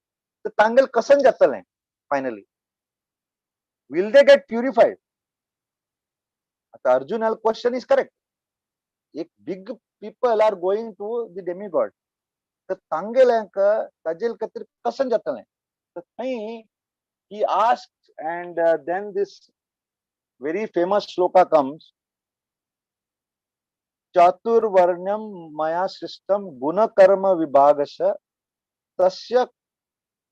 तर तांगेल कसन जातलें finally will they get purified आता अर्जुन क्वेश्चन इज करेक्ट एक big people are going to the demigod तर तांगेल्यांक ताजेल खातीर कसन जातलें तर थंय he asked and then this very famous shloka comes chaturvarnyam maya srishtam guna karma vibhagasha tasya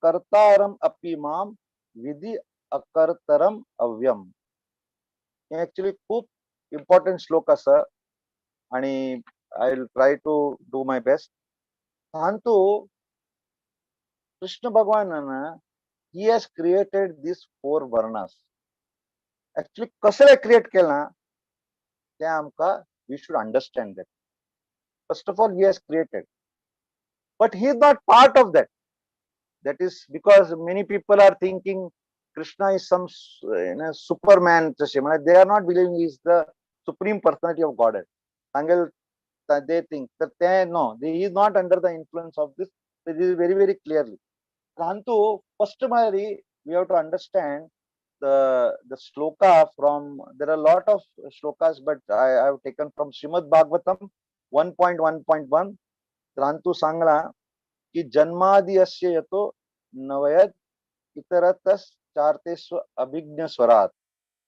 kartaram api mam vidhi akartaram avyam hey actually खूप important श्लोक आसा आणि I will try to do my best सांगतो कृष्ण भगवानान he has created these 4 varnas actually कसले create केला ते आमका we should understand that first of all he has created but he is not part of that that is because many people are thinking Krishna is some superman they are not believing he is the supreme personality of Godhead they think that no he is not under the influence of this this is very very clearly Prantu, first we have to understand the shloka from there are a lot of shlokas but I have taken from Srimad Bhagavatam 1.1.1 Prantu sangla ki janmadi asya yato navayad itaratas chartesva abhignya swarat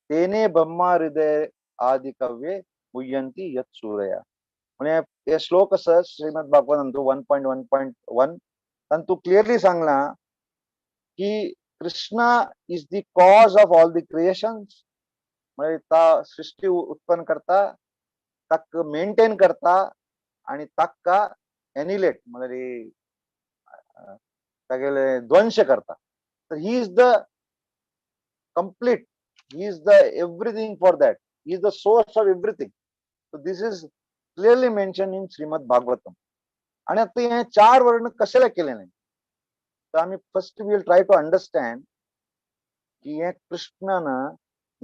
tene brahma hriday adikavye muhyanti yat suraya म्हणजे हे श्लोक असं श्रीमद भागवत 1.1.1 तंतु clearly Sangla की Krishna is the cause of all the creations म्हणजे ता सृष्टी उत्पन्न करता ताक मेंटेन करता आणि ताका एनिलेट म्हणजे तागेले ध्वंस करता तर he is the complete he is the everything for that he is the source of everything so this is clearly mention in Shrimad Bhagavatam आणि आता हे 4 वर्ण कशाला केले नाही तर आम्ही first will try to understand की हे कृष्णानं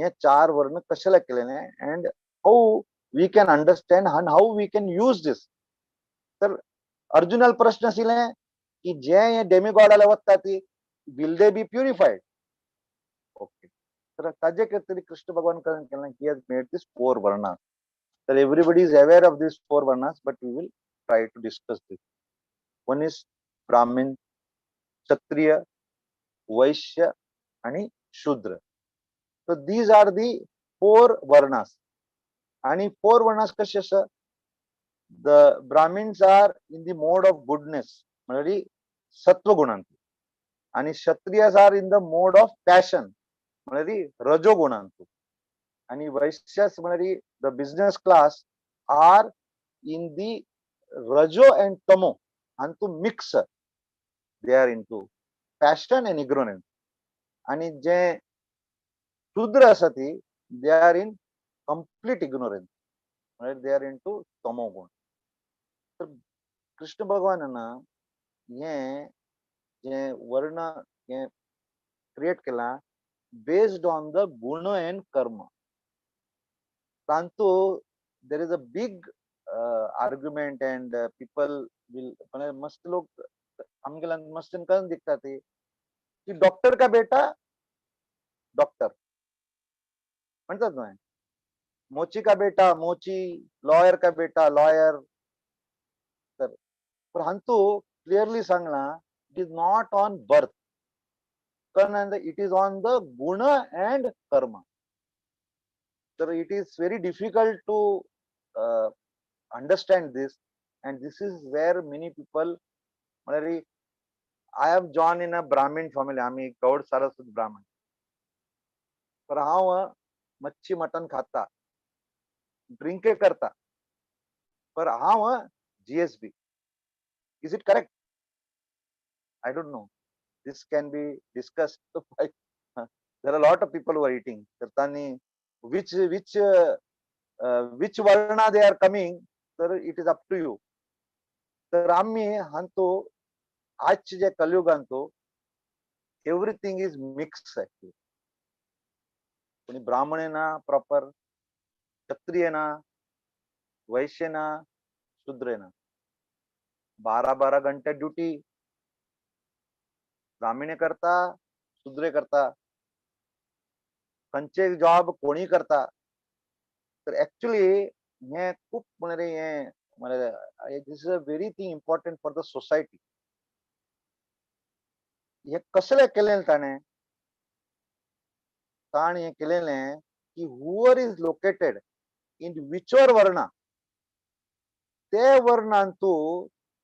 हे 4 वर्ण कशाला केले नाही and how we can understand and how we can use this तर अर्जुनाला प्रश्न आशिल्ले की जे हे डेमिगॉडाला वता ती will they B purified okay तर ताजे तरी कृष्ण भगवान केलं ही हॅज मेड दिस 4 वर्ण तर everybody is aware of these 4 varnas but we will try to discuss this one is brahmin kshatriya vaishya and shudra so these are the 4 varnas and 4 varnas कसे असं the brahmins are in the mode of goodness म्हणजे सत्व गुणांत आणि kshatriyas are in the mode of passion म्हणजे रजो गुणांत आणि वैश्यास म्हणजे the business class are in the rajo and tamo and to mix they are into passion and ignorance आणि जे शूद्र असती they are in complete ignorance म्हणजे they are into tamo गुण तर कृष्ण भगवानानं हे जे वर्ण हे क्रिएट केला based on the guna and karma Prantu, there is a big argument and people will मस्त लोग आमगेला मस्त कन दिखता थे कि डॉक्टर का बेटा डॉक्टर म्हणतात ना मोची का बेटा मोची लॉयर का बेटा लॉयर तर परंतु clearly Sangla it is not on birth पण इट इज ऑन द गुण अँड कर्म तर it is very difficult to understand this and this is where many people I have joined in a Brahmin family आम्ही गौड सारस्वत ब्राह्मण पर हांव मच्छी mutton खाता ड्रिंक करता पर हांव GSB is it correct I don't know this can be discussed there are a lot of people who are eating तर त्यांनी which varna they are coming तर it is up to you तर आम्ही हांतो आजचे जे कलियुग आणतो everything is mixed actually. कोणी ब्राह्मण आहे ना प्रॉपर, क्षत्रिय आहे ना, वैश्य आहे ना, शूद्र आहे ना. 12-12 घंटे ड्युटी ब्राह्मणे करता, शूद्रे करता, खंयचे जॉब कोणी करता. तर ऍक्च्युली हे खूप म्हणजे हे this is a very thing important for the society. हे कसले केलें ताणें हे केलेलें की हुअर इज लोकेटेड इन विचवर वर्णा ते वर्णांतू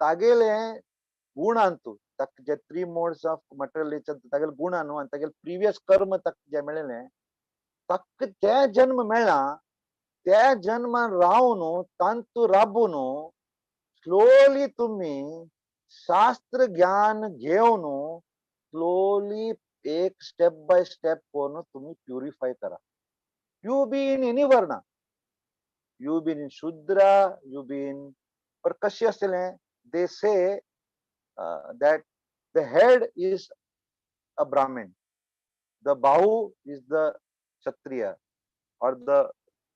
तागेले गुणांतू जे 3 मोड्स ऑफ मटेरियल तागेले गुण न्हू आनी तागेले प्रिवियस कर्म तक जे मेळ्ळेलें तक ते जन्म मेळ्ळा त्या जन्मान रावन तांतू राबून स्लोली तुम्ही शास्त्र ज्ञान घेवन स्लोली एक स्टेप बाय स्टेप करून तुम्ही प्युरिफाय करा. You be in any varna, you be in shudra, you be in, पर कशी असलें दे से that the head is a Brahmin, the bahu is the Kshatriya, or the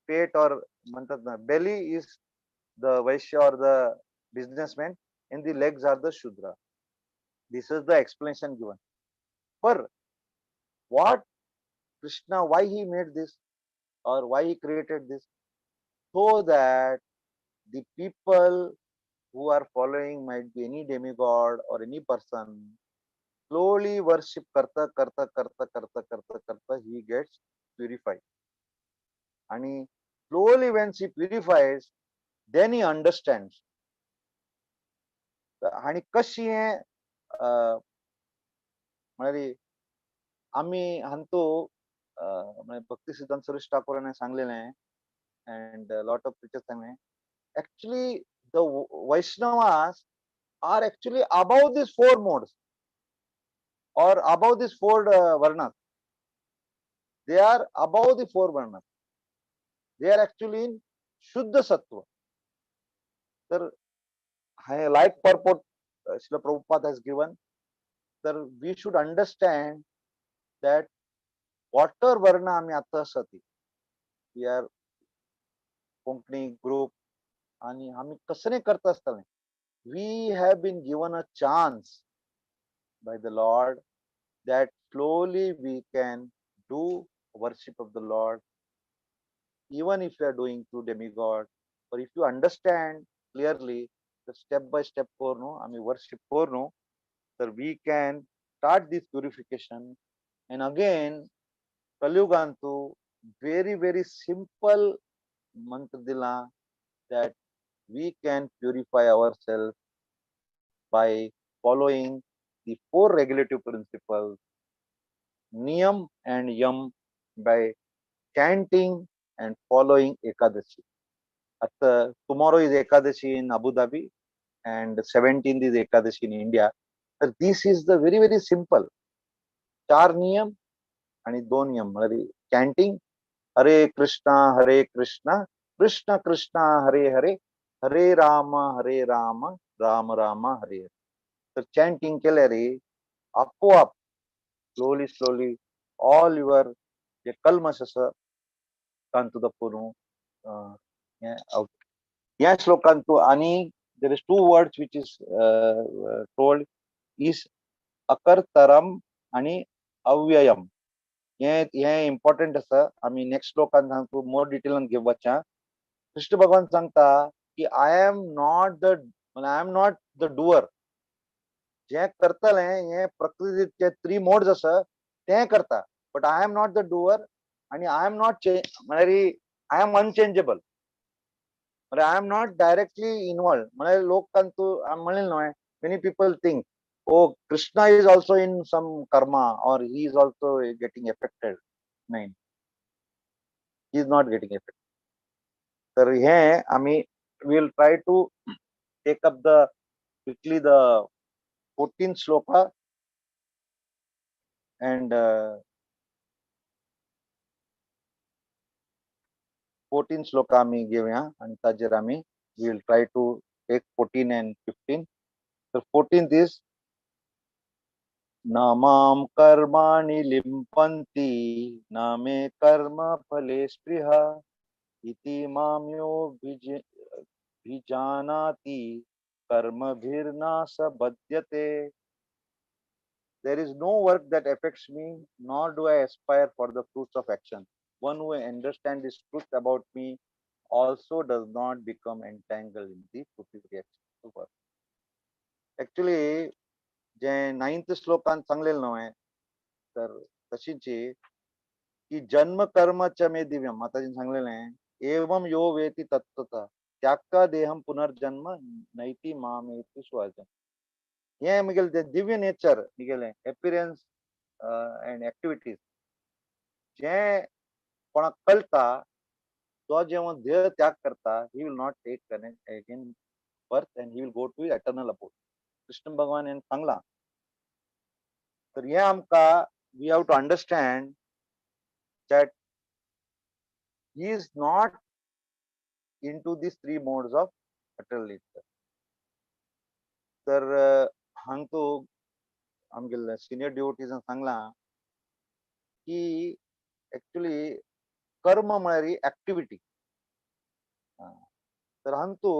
pet or म्हणतात ना belly is the Vaishya or the businessman, and the legs are the Shudra. This is the explanation given. But what Krishna, why he made this or why he created this? So that the people who are following, might be any demigod or any person, slowly worship karta karta karta karta karta karta he gets purified. And slowly when he purifies, then he understands. आणि कशी हे म्हणजे आम्ही हांतो भक्ती सिद्धांत सुरेश ठाकूर यांनी सांगलेले आहे, and a lot of preachers सांगले, actually the Vaishnavas are actually above these 4 modes or above these 4 varnas. They are above the 4 varnas. They are actually in Shuddha Sattva. तर like purport Srila Prabhupada has given, that we should understand that whatever varna आम्ही आता सती, we are Konkani group, आणि आम्ही कसं करत असताना we have been given a chance by the Lord that slowly we can do worship of the Lord, even if you are doing through demigod, or if you understand clearly the step by step korno, आम्ही worship korno, so we can start this purification. And again, Kalyugantu very very simple mantra dila that we can purify ourselves by following the 4 regulative principles, niyam and yam, by chanting and following Ekadashi. Tomorrow is Ekadashi in Abu Dhabi and 17th is Ekadashi in India. So this is the very very simple 4 niyam and 2 niyam. Chanting Hare Krishna, Krishna Krishna, Hare Hare, Hare Rama, Rama Rama, Hare Hare. So chanting केल्यारी आपोआप slowly all your जे कल्मश असं तांतूं पूर्ण out. या श्लोकांतू आणि there is 2 words which is told is akartaram आणि अव्ययम. हे important असं आम्ही next श्लोकांत सांगतो मोर डिटेलान घेवचा. कृष्ण भगवान सांगता की आय एम नॉट द डुअर. जे करतले हे प्रकृतीचे 3 मोड्स असं ते करता, but I am not the doer आणि आय एम नॉट म्हणजे आय एम अनचेंजेबल. म्हणजे आय एम नॉट डायरेक्टली इन्वॉल्व. म्हणजे लोकांतू म्हणेल न्हय, many people think oh Krishna is also in some karma or he is also getting affected. No, he is not getting affected. So here we will try to take up quickly the 14th shloka and 14th shloka आम्ही घेऊया आणि ताजेर आम्ही we will try to take 14 and 15. So 14th is न मां कर्माणि लिम्पन्ति न मे कर्म फले स्पृहा इति मां यो विजानाति कर्मभिर्न स बध्यते. There is no work that affects me, nor do I aspire for the fruits of action. One who understands this truth about me also does not become entangled in the fruitive reaction. Super. Actually, J 9th श्लोकांत सांगलेलं नव्हे तर तशीच की जन्म कर्म च मे दिव्यम माताजीने सांगलेलं आहे एवम यो वेति तत्वतः त्याक्का देहम पुनर्जन्म नैति मामेति स्वार्जन. हे Miguel Divya nature Miguel appearance and activities जे कोणाक कळता तो जेव्हा देह त्याग करता he will not take again birth and he will go to eternal abode. Krishna भगवान यांनी सांगला तर हे आमका we have to understand that he is not into these three modes of material nature. तर हांगतो आमगे सिनियर डिवोटीजन सांगला की एक्चुअली कर्म म्हळ्यार ऍक्टिव्हिटी. तर हांगतो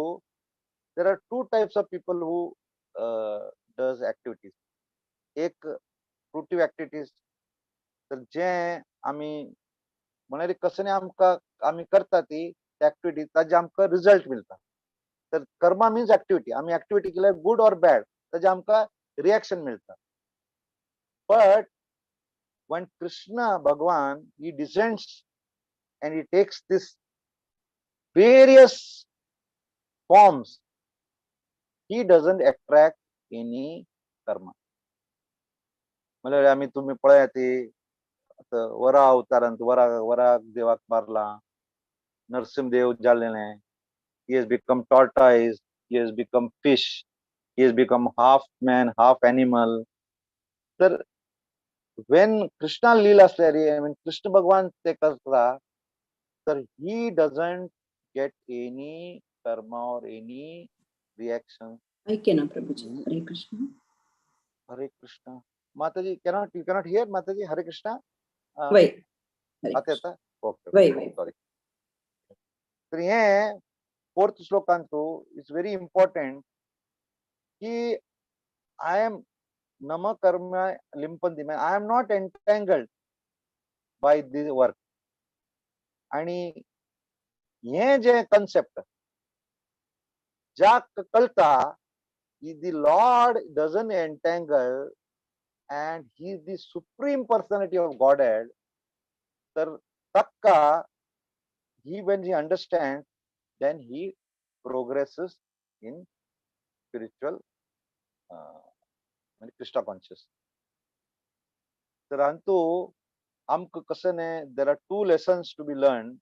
there are two types of people who does activities. एक fruitive activities तर जे आम्ही म्हळ्यार कसं आमकां आम्ही करता ती ऍक्टिव्हिटी ताजे आमकां रिजल्ट मिळता. तर कर्मा मीन्स ऍक्टिव्हिटी आम्ही ऍक्टिव्हिटी केल्यार गुड ऑर बॅड ताजे आमकां रिएक्शन मिळता. But when Krishna Bhagavan he descends and he takes this various forms, he doesn't attract any karma. म्हणजे आम्ही तुम्ही पळया ते वरा अवतारांत वरा देवाक मारला, Narasimhadeva जाल्लेले, he has become tortoise, he has become fish, he has become half man, half animal. तर when Krishna Leela असल्यारी when Krishna Bhagavan ते करता तर he doesn't get any karma or any reaction. ऐके ना प्रभुजी. हरे Krishna. Hare Krishna. Mataji, you cannot hear Mataji? Hare Krishna. वै. आता येता? Okay. वै. Sorry. तर हे fourth श्लोकांतू is very important की I am nama karma limpanti. I am not entangled by this work. आणि हे जे concept ज्या कळता the Lord doesn't entangle and he is the supreme personality of Godhead. तर takka when he understands, then he progresses in spiritual Krishna conscious. तर अंतु आमक कसं ने there are two lessons to be learned.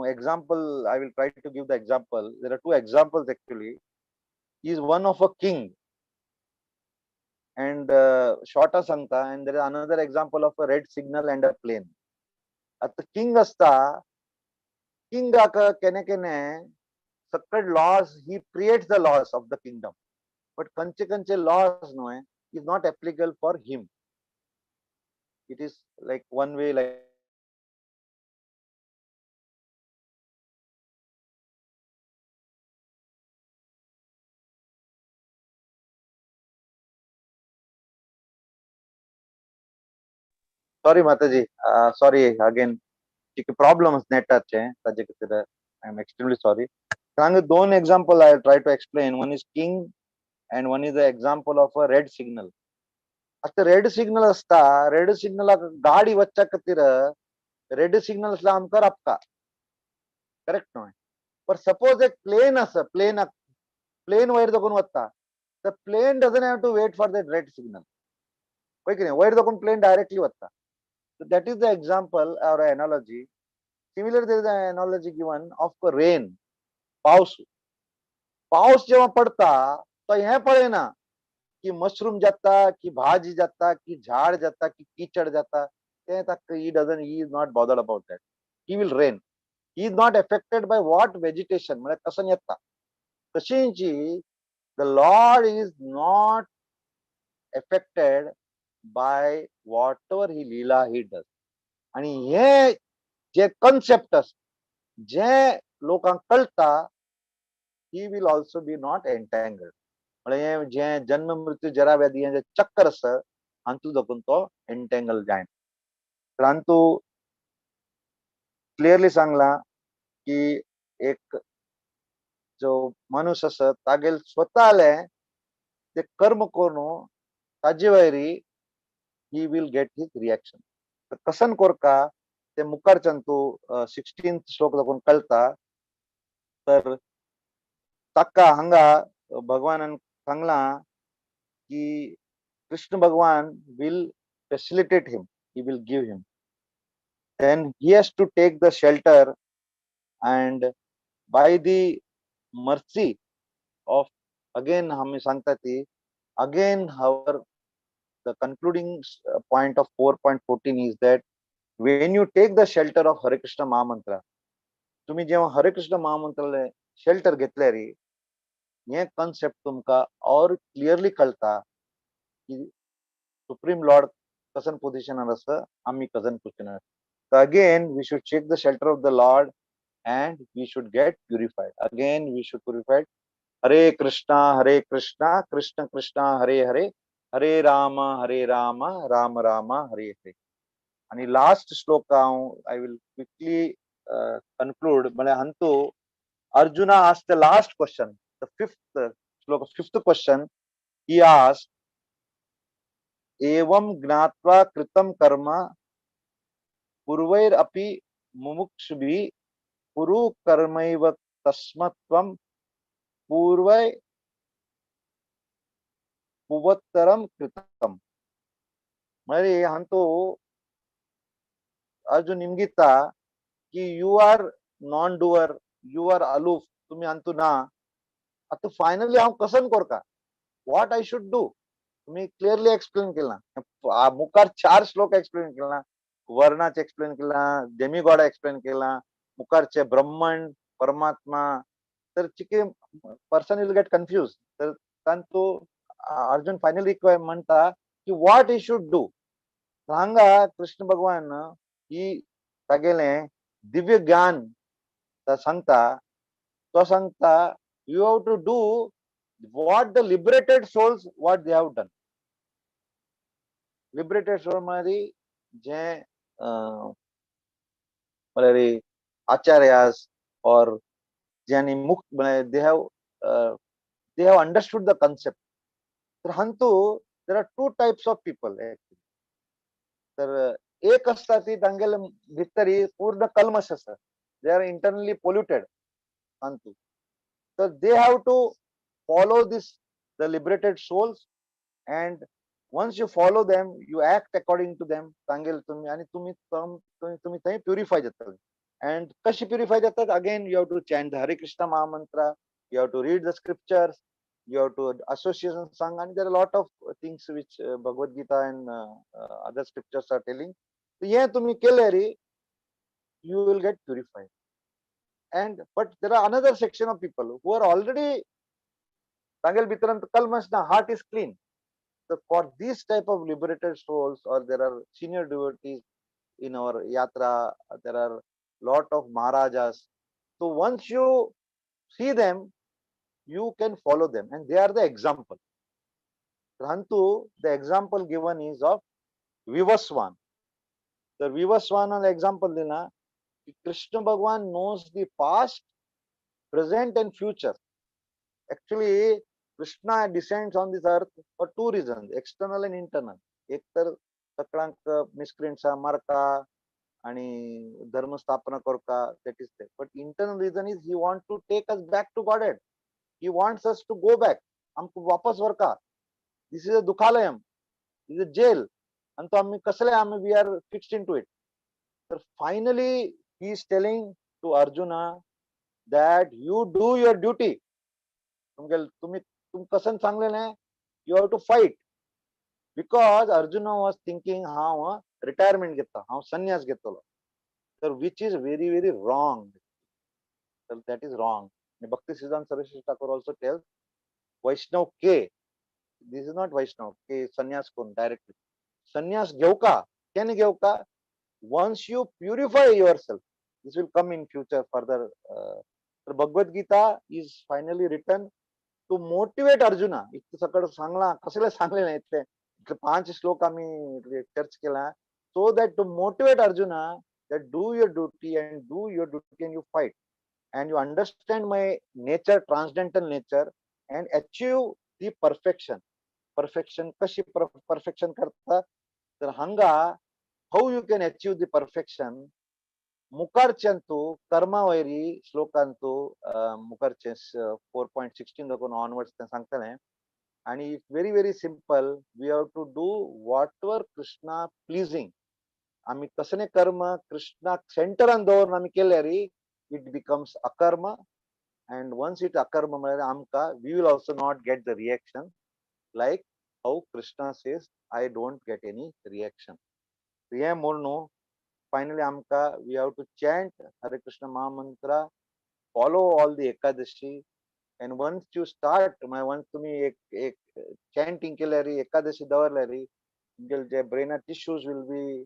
Example, I will try to give the example. There are two examples actually. He is one of a king and shorta sangta, and there is another example of a red signal and a plane. At the king asta, king aka kene sacred laws, he creates the laws of the kingdom, but kanche laws no is not applicable for him. It is like one way like sorry Mataji, sorry again. Problems net I am extremely sorry. One example I will try to explain. One is king and one is the example of a red signal. After red signal asta, red signal gaadi vachcha katira, red signal islam kar apka. Correct no? But suppose a plane asa, plane wire the vatta. The plane doesn't have to wait for the red signal. Wire the plane directly vatta. So that is the example or analogy. Similar, there is an analogy given of rain, पाऊस. पाऊस जेव्हा पडता तो हे पळे ना की mushroom जाता की भाजी जाता की झाड जाता की कीचड जाता ते तक he is not bothered about that. He will rain. He is not affected by what vegetation म्हणजे कसं येता. तशींची the Lord is not affected by whatever he leela he does. आणि हे जे कन्सेप्ट जे लोकांक कळता, he will also be not entangled. म्हणजे जे जन्म मृत्यू जरा व्याधी हे जे चक्कर आसा हातूंत देखून तो एंटेंगल जायना. तर हातू क्लिअरली सांगला की एक जो मनुष्य आसा तागेल स्वताले ते कर्म करून ताजे वयरी he will get his reaction. तर कसन कोरका ते मुखारच्यान तूं 16th श्लोक देखून कळता. तर ताका हांगा भगवानान सांगला की कृष्ण भगवान will facilitate him, he will give him. Then he has to take the shelter, and by the mercy of, again hami सांगता ती, again our the concluding point of 4.14 is that when you take the shelter of Hare Krishna Mahamantra, तुम्ही जेव्हा हरे Krishna महामंत्राले shelter घेतले रे, हे concept तुमका और clearly कळता की सुप्रीम लॉर्ड कसन पोझिशनार आसा, आम्ही कसन पोझिशनार. So again we should take the shelter of the Lord and we should get purified. Again we should purify. Hare Krishna, Krishna Krishna, Hare Hare, Hare Rama, Rama Rama, Hare Hare. And last shloka I will quickly conclude. Hantu Arjuna asked the last question, the fifth shloka, fifth question. He asked, Evam gnatva kritam karma purvair api mumukshubhi puru karmaiva tasmatvam purvai puvattaram kritam. Mari hantu Arjun imgita ki you are non-doer, you are aloof, तुम्ही अंतु ना. आता finally हांव कसन कोरका, what I should do, तुम्ही clearly explain केला. मुखार 4 श्लोक explain केला, वर्णाचे एक्सप्लेन केला, डेमिगॉड एक्सप्लेन केला, मुखारचे ब्रह्मण परमात्मा. तर चिके पर्सन विल गेट कन्फ्यूज. तर तांतू अर्जुन फायनली म्हणता की व्हॉट ही शुड डू. हांगा कृष्ण भगवान ही तागेले दिव्य ज्ञान सांगता. तो सांगता you have to do what the liberated souls what they have done. Liberated soul मध्ये जे रे acharyas or ज्यांनी मुक्त they have understood the concept. तर हंतु there are two types of people actually. तर एक असता ती तांगेले भितरी पूर्ण कल्मश आसा, they are internally polluted. हंतु so they have to follow this, the liberated souls, and once you follow them, you act according to them. Tangel तुम्ही आणि तुम्ही तही purify जातात. And kashi purify जातात? Again, you have to chant the Hare Krishna Maha Mantra, you have to read the scriptures, you have to association song, and there are a lot of things which Bhagavad Gita and other scriptures are telling. So yeah, तुम्ही केले रे, you will get purified. And but there are another section of people who are already Tangel Bitarant Kalmasna, heart is clean. So for these type of liberated souls, or there are senior devotees in our yatra, there are lot of Maharajas. So once you see them, you can follow them, and they are the example. Rantu, the example given is of Vivaswan. The Vivaswan example dina, Krishna Bhagwan knows the past, present and future. Actually, Krishna descends on this earth for two reasons, external and internal. एक तर सगळ्यांक miscreants मारका आणि धर्म स्थापना करका, that is there. But internal reason is he wants to take us back to Godhead. He wants us to go back. हमको वापस वरका. This is a dukhalayam. This is a jail. And तो आम्ही कसले आम्ही we are fixed into it. So finally, he is telling to Arjuna that you do your duty. तुम कसन चांगले नाही, you have to fight. Because Arjuna was thinking हांव retirement घेता, हांव संन्यास घेतलो. So which is very, very wrong. So that is wrong. Bhakti Siddhanta Saraswati Thakur also tells Vaishnav K. This is not Vaishnav की संन्यास कोण डायरेक्टली संन्यास घेऊ का केने घेऊ का once you purify yourself this will come in future further तर Bhagavad Gita is finally written to motivate Arjuna इतकं सगळं सांगला कसले सांगले नाही इथले 5 श्लोक आम्ही चर्च केला so that to motivate Arjuna that do your duty and you fight and you understand my nature transcendental nature and achieve the perfection कशी perfection करता तर हंगा how you can achieve the perfection मुखारचंतु कर्मावैरी श्लोकांतु मुखारचे 4.16 दाखवून onwards ते सांगताना आणि very very simple we have to do whatever Krishna pleasing आम्ही कसने कर्म कृष्णा सेंटर दवरून आम्ही केले रे it becomes akarma and once it akarma म्हणजे आमका we will also not get the reaction like how Krishna says I don't get any reaction हे म्हणून finally amka we have to chant Hare Krishna Mahamantra follow all the Ekadashi and once you start once तुम्ही एक chanting केल्यारी Ekadashi दवरल्यारी J brain tissues will be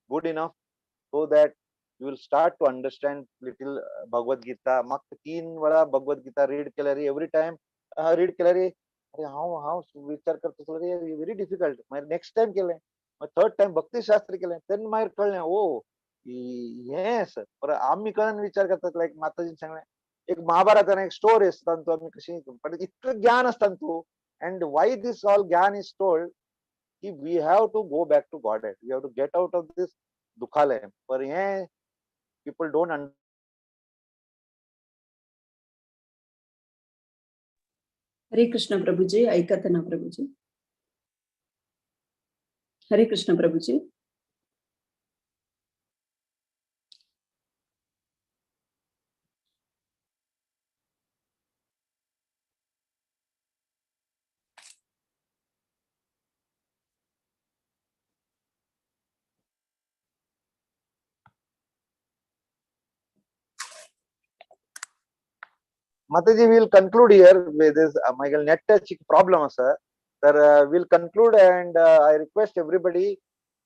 good enough so that you will start to understand little Bhagavad Gita मग 3 वेळा Bhagavad Gita read केल्यारी every time read केल्यारी अरे how विचार करतो very difficult next time केले third time भक्ती शास्त्र केले त्यांनी माहेर कळले ओ येस पर आम्ही कळून विचार करतात लाईक माताजी सांगले एक महाभारताने एक स्टोरी असतात तो आम्ही कशी पण इतकं ज्ञान असतात तो अँड वाय दिस ऑल ज्ञान इज टोल्ड की we have to go back to god we have to get out of this दुखालय पर हे पीपल डोंट हरे कृष्ण प्रभुजी ऐकत ना प्रभुजी हरे कृष्ण प्रभुजी Mataji, we'll conclude here with this Michael net touch problem, sir. Sir, we'll conclude and I request everybody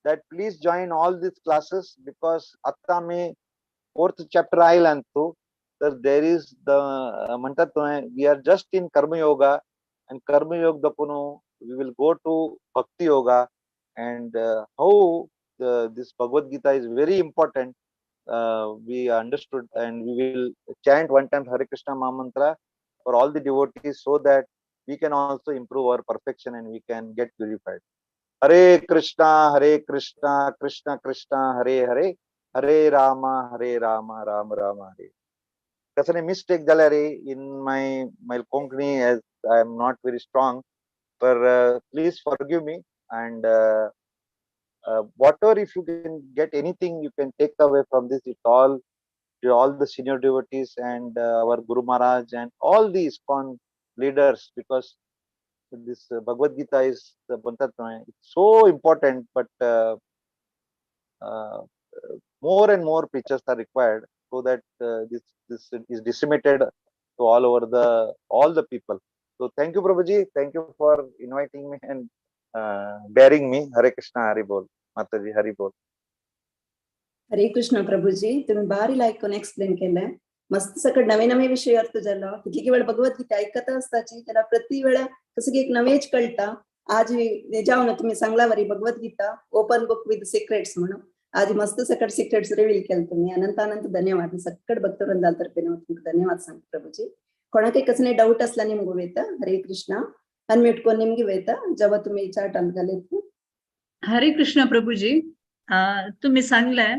that please join all these classes because atta me 4th chapter I'll antu. Sir, there is the we are just in Karma Yoga and Karma Yoga Dapuno, we will go to Bhakti Yoga and how this Bhagavad Gita is very important. We understood and we will chant one time Hare Krishna Mahamantra for all the devotees so that we can also improve our perfection and we can get purified. Hare Krishna, Krishna Krishna, Hare Hare, Hare Rama, Rama Rama, Hare. Kasane mistake jalare in my Konkani as I am not very strong, but please forgive me and whatever if you can get anything you can take away from this, it's all the senior devotees and our Guru Maharaj and all these ISKCON leaders because this Bhagavad Gita is it's so important but more and more preachers are required so that this is disseminated to all the people. So thank you Prabhuji, thank you for inviting me and bearing me. Hare Krishna, Hari Bol. Mataji, Hari Bol. हरे कृष्ण प्रभुजी तुम्ही बारी लायकून explain केलंय मस्त सकट नवे नवे विषय अर्थ झाला किती वेळ भगवद्गीता ऐकत असताची त्याला प्रति वेळा कसं की एक नवेच कळता आज जाऊ ना तुम्ही सांगला वरी Bhagavad Gita open book with secrets म्हणून आज मस्त सकट सिक्रेट्स रिव्हील केलं तुम्ही अनंत अनंत धन्यवाद सकट भक्तवृंदातर्फे तुमका धन्यवाद सांग प्रभुजी कोणाके कसने डाऊट असला निमगो वेता हरे कृष्णा अनम्यूट को निमगी वेता जेव्हा तुम्ही चार्ट घाले हरे कृष्ण प्रभुजी तुम्ही सांगलाय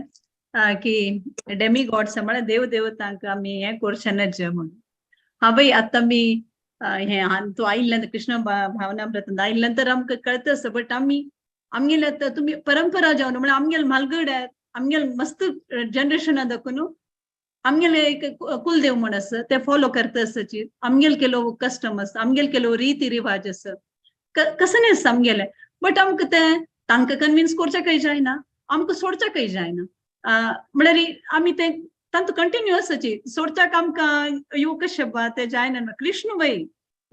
की डेमी गॉड्स म्हणा देव देवतांक आम्ही हे कोर्शनच म्हणून हा बाई आता मी हे तो आईल्यानंतर कृष्ण भावनामृत आईल्यानंतर आमकां कळतं बट आमगेल तुम्ही परंपरा जावन म्हणजे आमगेल मालगड आहेत आमगेल मस्त जनरेशन दाखवून आमगेल एक कुलदेव म्हण असं ते फॉलो करत असची आमगेल केलो कस्टम असत आमगेल केलो रीती रिवाज असं कसं नाही असं आमगेले बट आमकां ते तांकां कन्विन्स करचें काही जायना आमकां सोडचें काही जायना म्हळ्यार आमी ते तांकां कंटिन्यू आसची सोडच्याक आमकां येवंक कशें ते जायना कृष्ण बाई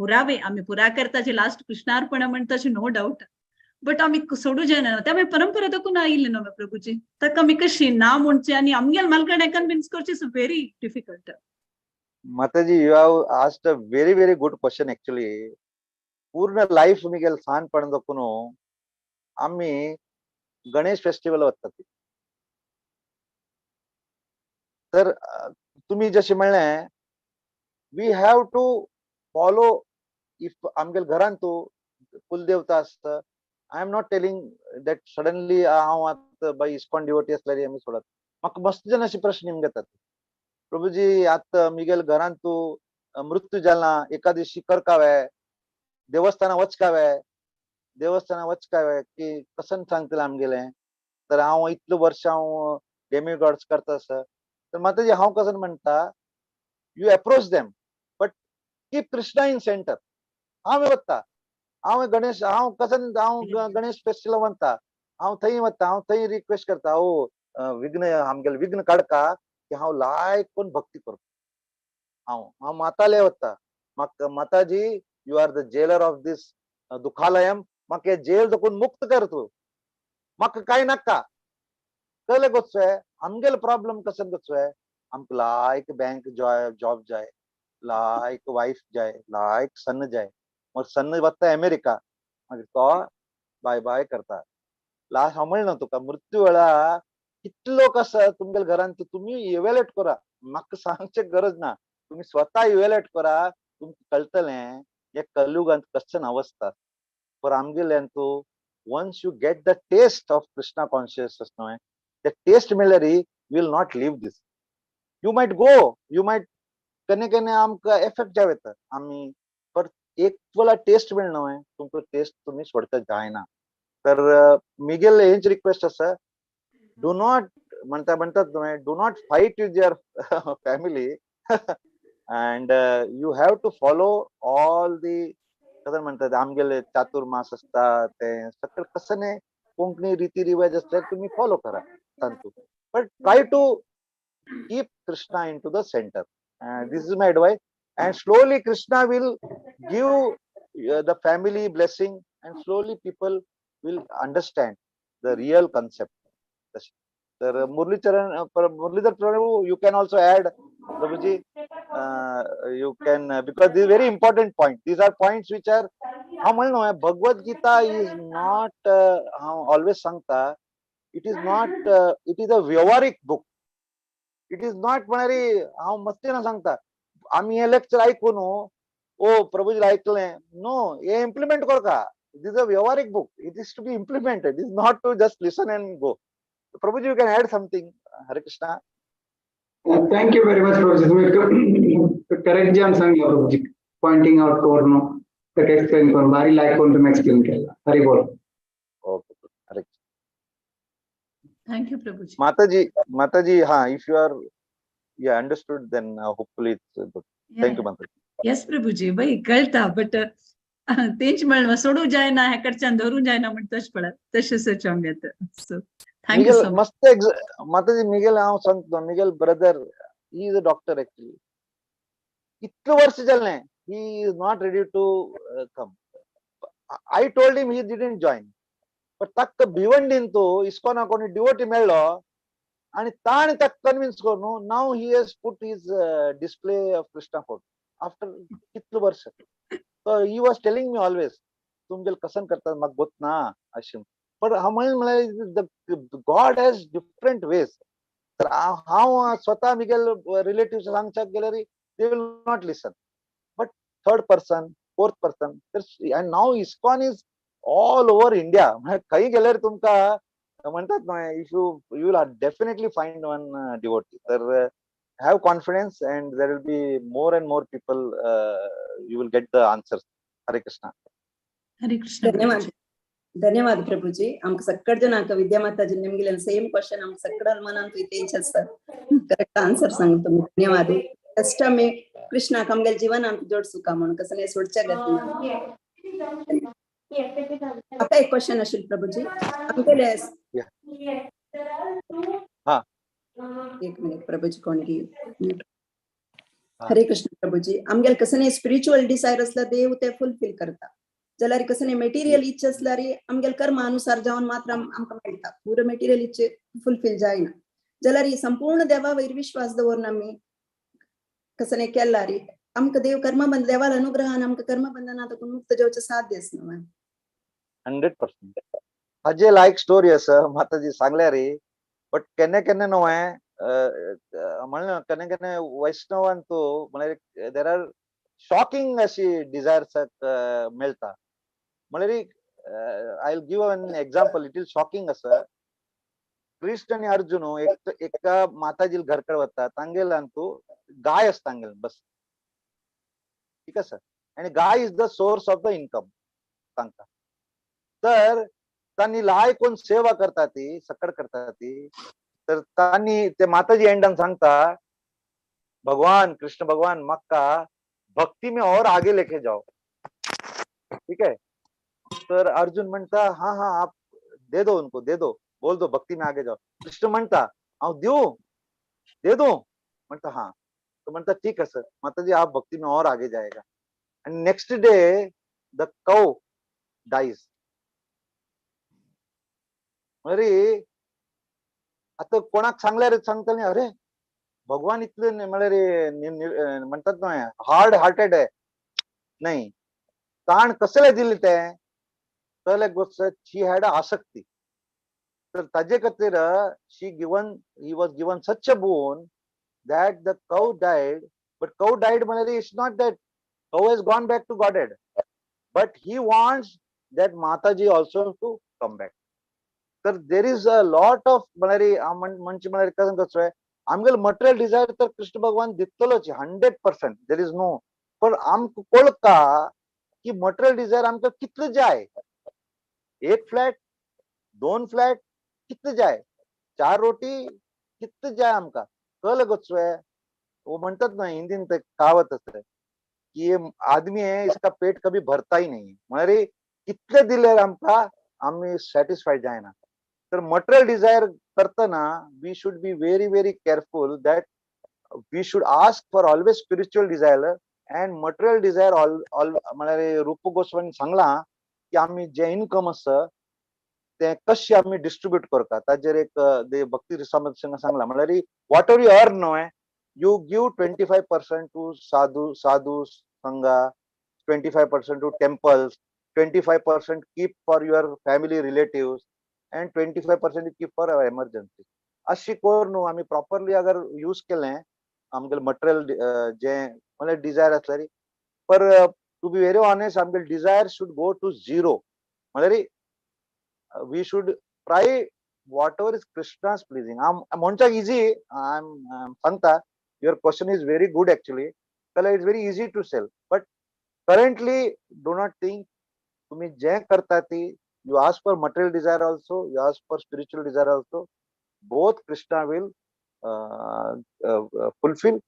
पुरावे आम्ही पुरा करताचे last Krishnarpan म्हणताचे no doubt but आम्ही सोडू जायना त्यामुळे परंपरा तकून आयिल्ले न्हू प्रभूजी ताका आमी कशी ना म्हणचे आनी आमगेल मालकाडे कन्विन्स करचे is very difficult. Mataji, you have asked a very, very good question actually. पूर्ण लाईफ मिगेल ल्हानपण दखून आम्ही गणेश फेस्टिवल वतात. तर तुम्ही जशें म्हणलें we have to follow if आमगेल घरान तू कुलदेवता आसता. I am not telling that suddenly हांव आतां बाय इस्कॉन डिवोटी असल्यार आमी सोडत. म्हाका मस्त जन अशे प्रश्न येवन घेतात. प्रभुजी आतां मिगेल घरान तू मृत्यू जाला एका दिवशी करकावे देवस्थाना वचकावे की कसन सांगतले आमगेलें. तर हांव इतलें वर्ष हांव डेमिगॉड्स करता आसा. तर माताजी हांव कसं म्हणटा you approach them but keep Krishna in centre. हांव वता हांव गणेश हांव कसं हांव गणेश फेस्टिवल म्हणटा हांव थंय वता हांव थंय रिक्वेस्ट करता ओ विघ्न आमगेले विघ्न काडका की हांव लायक कोण भक्ती करता. हांव माताले वता म्हाका Mataji you are the jailer of this दुखालयम म्हाका हे जेल देखून मुक्त कर तू म्हाका कांय नाका. कळ्ळें गोचोय आमगेलो प्रॉब्लम कसं गोचोय आमकां लायक बँक जॉब जाय लायक वायफ जाय लायक सन जाय. मग सन वता अमेरिका मागीर तो बाय बाय करता. लास्ट हांव म्हणलो तुका मृत्यू वेळा कितले लोक आसा तुमगेल्या घरान तुम्ही इव्हॅल्युएट करा. म्हाका सांगचे गरज ना तुम्ही स्वता इव्हॅल्युएट करा. तुमकां कळटलें हे कलियुगांत कशें अवस्था. पर आमगेल्यान तू once you get the taste of Krishna consciousness, the taste मेळ्ळ्यार will not leave this. You might go, you might केन्ना आमकां एफेक्ट जाता आमी पर एक वेळा टेस्ट मेळ्ळो तुमचो टेस्ट तुम्ही सोडता जायना. तर मिगेल हेंच रिक्वेस्ट आसा डू नॉट म्हणतात do not fight with your family and you have to follow all the कसं म्हणतात आमगेले चातुर्मास असतात ते सगळं कसं नाही कोंकणी रीती रिवाज असतात तुम्ही फॉलो करा सांगतो. But try to keep Krishna in to the center. This is my advice and slowly Krishna will give the family blessing and slowly people will understand the real concept. तर Murlidhar Prabhu you can also add Prabhuji you can because this is very important point. These are points which are how म्हणलो Bhagavad Gita is not how always सांगता it is not it is a व्यवहारिक book. It is not म्हणणारी हांव मस्तीना सांगता आम्ही हे lecture ऐकून ओ Prabhuji ऐकलें no हे implement करता. This is a व्यवहारिक book. It is to be implemented. It is not to just listen and go. Prabhuji, you can add something. Hare Krishna. Thank you very much, Prabhuji. तुम्ही correct जे सांगितलं Prabhuji pointing out करून ते explain करून भारी like करून तुम्ही explain केला. हरी बोल. ओके हरे थँक्यू प्रभूजी. माताजी हा if you are you understood then hopefully it's good. Thank you Mataji. Yes Prabhuji by कळता बट तेच म्हणलं सोडू जायना ह्याकडच्यान धरून जायना म्हणतच पडत तसेच चांग येत. So thank you so much. मस्त माताजी मिगेल हांव सांगतो Miguel brother he is a doctor actually. इतकं वर्ष जालें he is not ready to come. I told him he didn't join. पण ताका भिवंडीन तो इस्कॉना कोणी डिवोटी मेळ्ळो आणि ताणें ताका कन्विन्स करून नाव he has put his display of Krishna photo after कितले वर्ष. So he was telling me always तुमगेल कसन करतात म्हाका गोत ना अशें. पण हांव म्हणलें गॉड हॅज डिफरंट वेज. तर हांव स्वता मिगेल रिलेटिव्स सांगच्याक गेल्यार they will not listen. But third person fourth person and now ISKCON is all over India. खंय गेल्यार तुमकां म्हणतात न्हय if you will definitely find one devotee. तर have confidence and there will be more and more people you will get the answers. Hare Krishna. हरे कृष्ण. धन्यवाद धन्यवाद प्रभूजी. आमकां सगळे जण विद्या माताजी निमगेले सेम क्वेश्चन आमकां सगळ्या मनांत तेच आसता करेक्ट आन्सर सांगतो. धन्यवाद. फर्स्ट आमी कृष्णाक आमगेले जीवन आमकां जोडसू का म्हणून कसं नाही सोडच्या गतीन. आता एक क्वेश्चन आशिल्लो प्रभूजी आमगेले हा एक मिनिट प्रभूजी कोण की हरे कृष्ण प्रभूजी. आमगेल कसं नाही स्पिरिच्युअल डिसायर असला देव ते फुलफिल करता. जाल्यार कसं नाही मेटेरियल इच्छा असल्यार आमगेल कर्मा अनुसार जावन मात्र आमकां मेळटा. पुरो मेटेरियल इच्छे फुलफिल जायना. जाल्यार ही संपूर्ण देवा वयर विश्वास दवरून आमी कसं नाही केल्यार आमकां देव कर्मबंध देवाल अनुग्रहान आमकां कर्मबंधनांतून मुक्त जावचे साध्य आसना. 100%. हाजे लायक स्टोरी आसा माताजी सांगल्यार बट केन्ना केन्ना न्हय म्हणलें केन्ना केन्ना वैष्णवान तो म्हळ्यार देर आर शॉकिंग अशी डिझायर्स मेळटा. म्हळ्यार I will give an example. It is shocking आसा. कृष्ण आणि अर्जुन एका माताजी घर कडेन वता. तांगेल्यान तू गाय आसता तांगेल बस. ठीक आसा. आणि guy is the source of the income तांकां. तर तांणी लाय कोण सेवा करता ती सकड करता ती. तर तांणी ते माताजी एंडान सांगता भगवान कृष्ण भगवान म्हाका भक्ति में और आगे लेके जाओ. ठीक है. तर अर्जुन म्हणता हाँ हाँ आप दे दो उनको दे दो बोल दो भक्ति में आगे जाओ. कृष्ण म्हणता हांव देऊ दे दो म्हणता हाँ. तो म्हणता ठीक है सर माताजी आप भक्ति में और आगे जाएगा. and next day the cow dies. अरे आता कोणाक सांगल्यार सांगतले अरे भगवान इतले म्हळ्यार म्हणतात ना हार्ड हार्टेड आहे. नाही ताण कसले दिले ते तर गोष्ट शी हॅड आसक्ती. तर ताजे खातीर he was given such a boon that the cow died. But cow died म्हळ्यार it's not that cow has gone back to Godhead, but he wants that Mataji also to come back. तर there is a lot of म्हळ्यार कसं आहे आमगेल material desire तर कृष्ण भगवान दितलोच 100%. देर is no. पण आमकां कळका की मटेरियल डिझायर आमकां कितले जाय. 1 फ्लॅट 2 फ्लॅट कितले जाय. 4 रोटी कितले जाय आमकां कळलं गोचवे. वो म्हणतात ना हिंदीन ते कहावत असते की ये आदमी है इसका पेट कभी भरता ही नहीं. म्हळ्यार कितले दिले आमकां आम्ही सॅटिस्फाईड जायना. तर मटेरियल डिझायर करतना we should be very very careful that we should ask for always spiritual desire and material desire म्हळ्यार रूप गोस्वामी सांगला की आम्ही जे इन्कम आसा ते कशें आम्ही डिस्ट्रीब्यूट करता ताजेर एक भक्ती समाज सांगला. म्हळ्यार वॉट एवर यू अर्न न्हय you give 25% to sadhu sangha, 25% to temples, 25% keep for your family relatives and 25% you keep for our emergency. अशी करून आम्ही प्रॉपरली अगर यूज केलें आमगेल मटेरियल जे म्हणजे डिझायर असल्यार पर टू बी व्हेरी ऑनेस्ट आमगेल desire should go to zero. म्हळ्यार we should try whatever is Krishna's pleasing. म्हणच्याक इजी सांगता. Your question is very good actually. It's very easy to sell. But currently, do not think तुम्ही जे करता ती you ask for material desire also, you ask for spiritual desire also. Both Krishna will fulfill.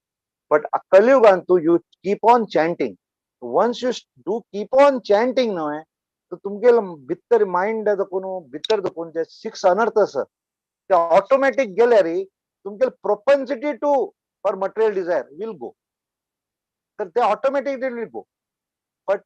But Kalyugantu you keep on chanting. Once you do keep on chanting, no, तो तुमगे भितर mind दखून भितर दखून जे 6 अनर्थ आसा ते ऑटोमॅटिक गेले रे तुमगे प्रोपेन्सिटी to for material desire will go. So they automatically will go. But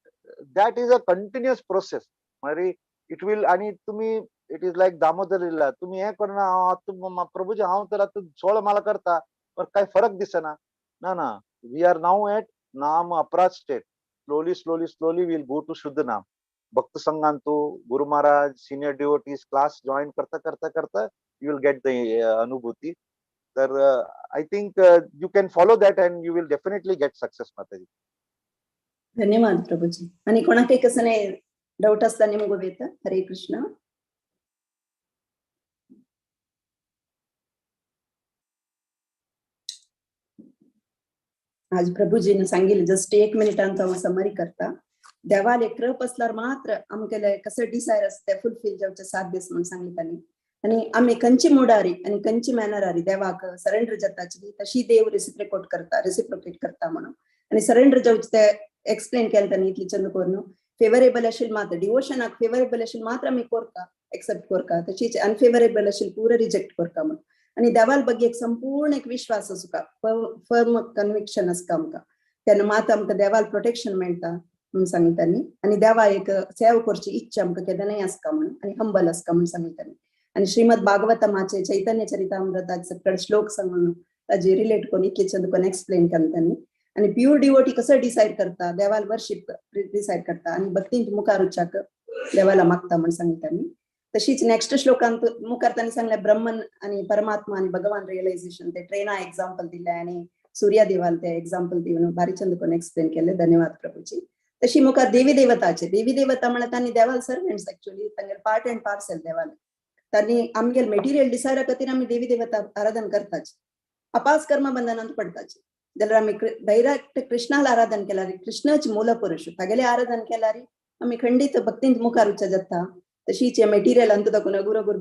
that is a continuous process. It will, आणि तुम्ही it is like दामोदरीला तुम्ही हे करना प्रभूजी हांव तर आता 16 माला करता पण काय फरक दिसना. ना we are now at नाम अपराध state. Slowly we will go to शुद्ध नाम. भक्त संघांतू Guru Maharaj senior devotees class join करता you will get the अनुभूती. तर I think you can follow that and you will definitely get success, Mataji. धन्यवाद प्रभूजी. आणि कोणाक कसं नाही डाऊट असता निमगो बेता. हरे कृष्ण. आज प्रभूजीने सांगितलं जस्ट 1 मिनिटांत हांव समरी करता. देवाले कृप असल्यार मात्र आमगेले कसं डिसायर असते फुलफिल जावचे साध्य म्हणून सांगितले. आणि आम्ही कंची मोडारी आणि कंची मॅनरारी देवाक सरेंडर जाताची तशी देव रेसिप्रोकेट करता म्हणून. आणि सरेंडर जावचे ते एक्सप्लेन केलं त्यांनी इतली चंद करून फेवरेबल असेल मात्र डिवोशनाक फेवरेबल असेल मात्र आम्ही करता एक्सेप्ट करता तशीच अनफेवरेबल असेल पुरं रिजेक्ट करता म्हणून. आणि देवाल ಬಗ್ಗೆ एक संपूर्ण एक विश्वास असू का, फर्म कन्विक्शन असका आमकां, तेन्ना मात आमकां देवाल प्रोटेक्शन मेळटा म्हणून सांगितानी. आणि देवा एक सेवा करची इच्छा आमकां केन्नाय आसका म्हणून, आणि हंबल आसका म्हणून सांगितानी. आणि श्रीमद भागवतमाचे चैतन्य चरितामृताचे सकट श्लोक सांगून ताजे रिलेट करून इतकेच दुकान एक्सप्लेन केलं. आणि प्युअर डिवोटी कसं डिसाईड करता, देवाल वर्शिप डिसाईड करता आणि भक्तींत मुखार उच्चाक देवाला मागता म्हणून सांगितानी. तशीच नेक्स्ट श्लोकांत मुखार तांणी सांगलें ब्रह्मन आणि परमात्मा आणि भगवान रियलायझेशन, ते ट्रेना एक्झाम्पल दिले आणि सूर्या देवाल ते एक्झाम्पल दिवन भारी छंद करून एक्सप्लेन केले. धन्यवाद प्रभूजी. तशी मुखार देवी देवता म्हणल्यार तांणी देवाल सर्वेंट्स, एक्चुअली तांगेर पार्ट अँड पार्सल देवाल. तांणी आमगेर मेटिरियल डिसायड खातीर आमी देवी देवता आराधन करताच, अपास कर्म बंधनांत पडताच. जाल्यार आमी डायरेक्ट कृष्णाला आराधन केल्यार, कृष्णाची मूल पुरुष तागेले आराधन केल्यार आमी खंडीत भक्तींत मुखार उच्च जाता. तशीच मेटिरियल अंत दाखोवन गुरु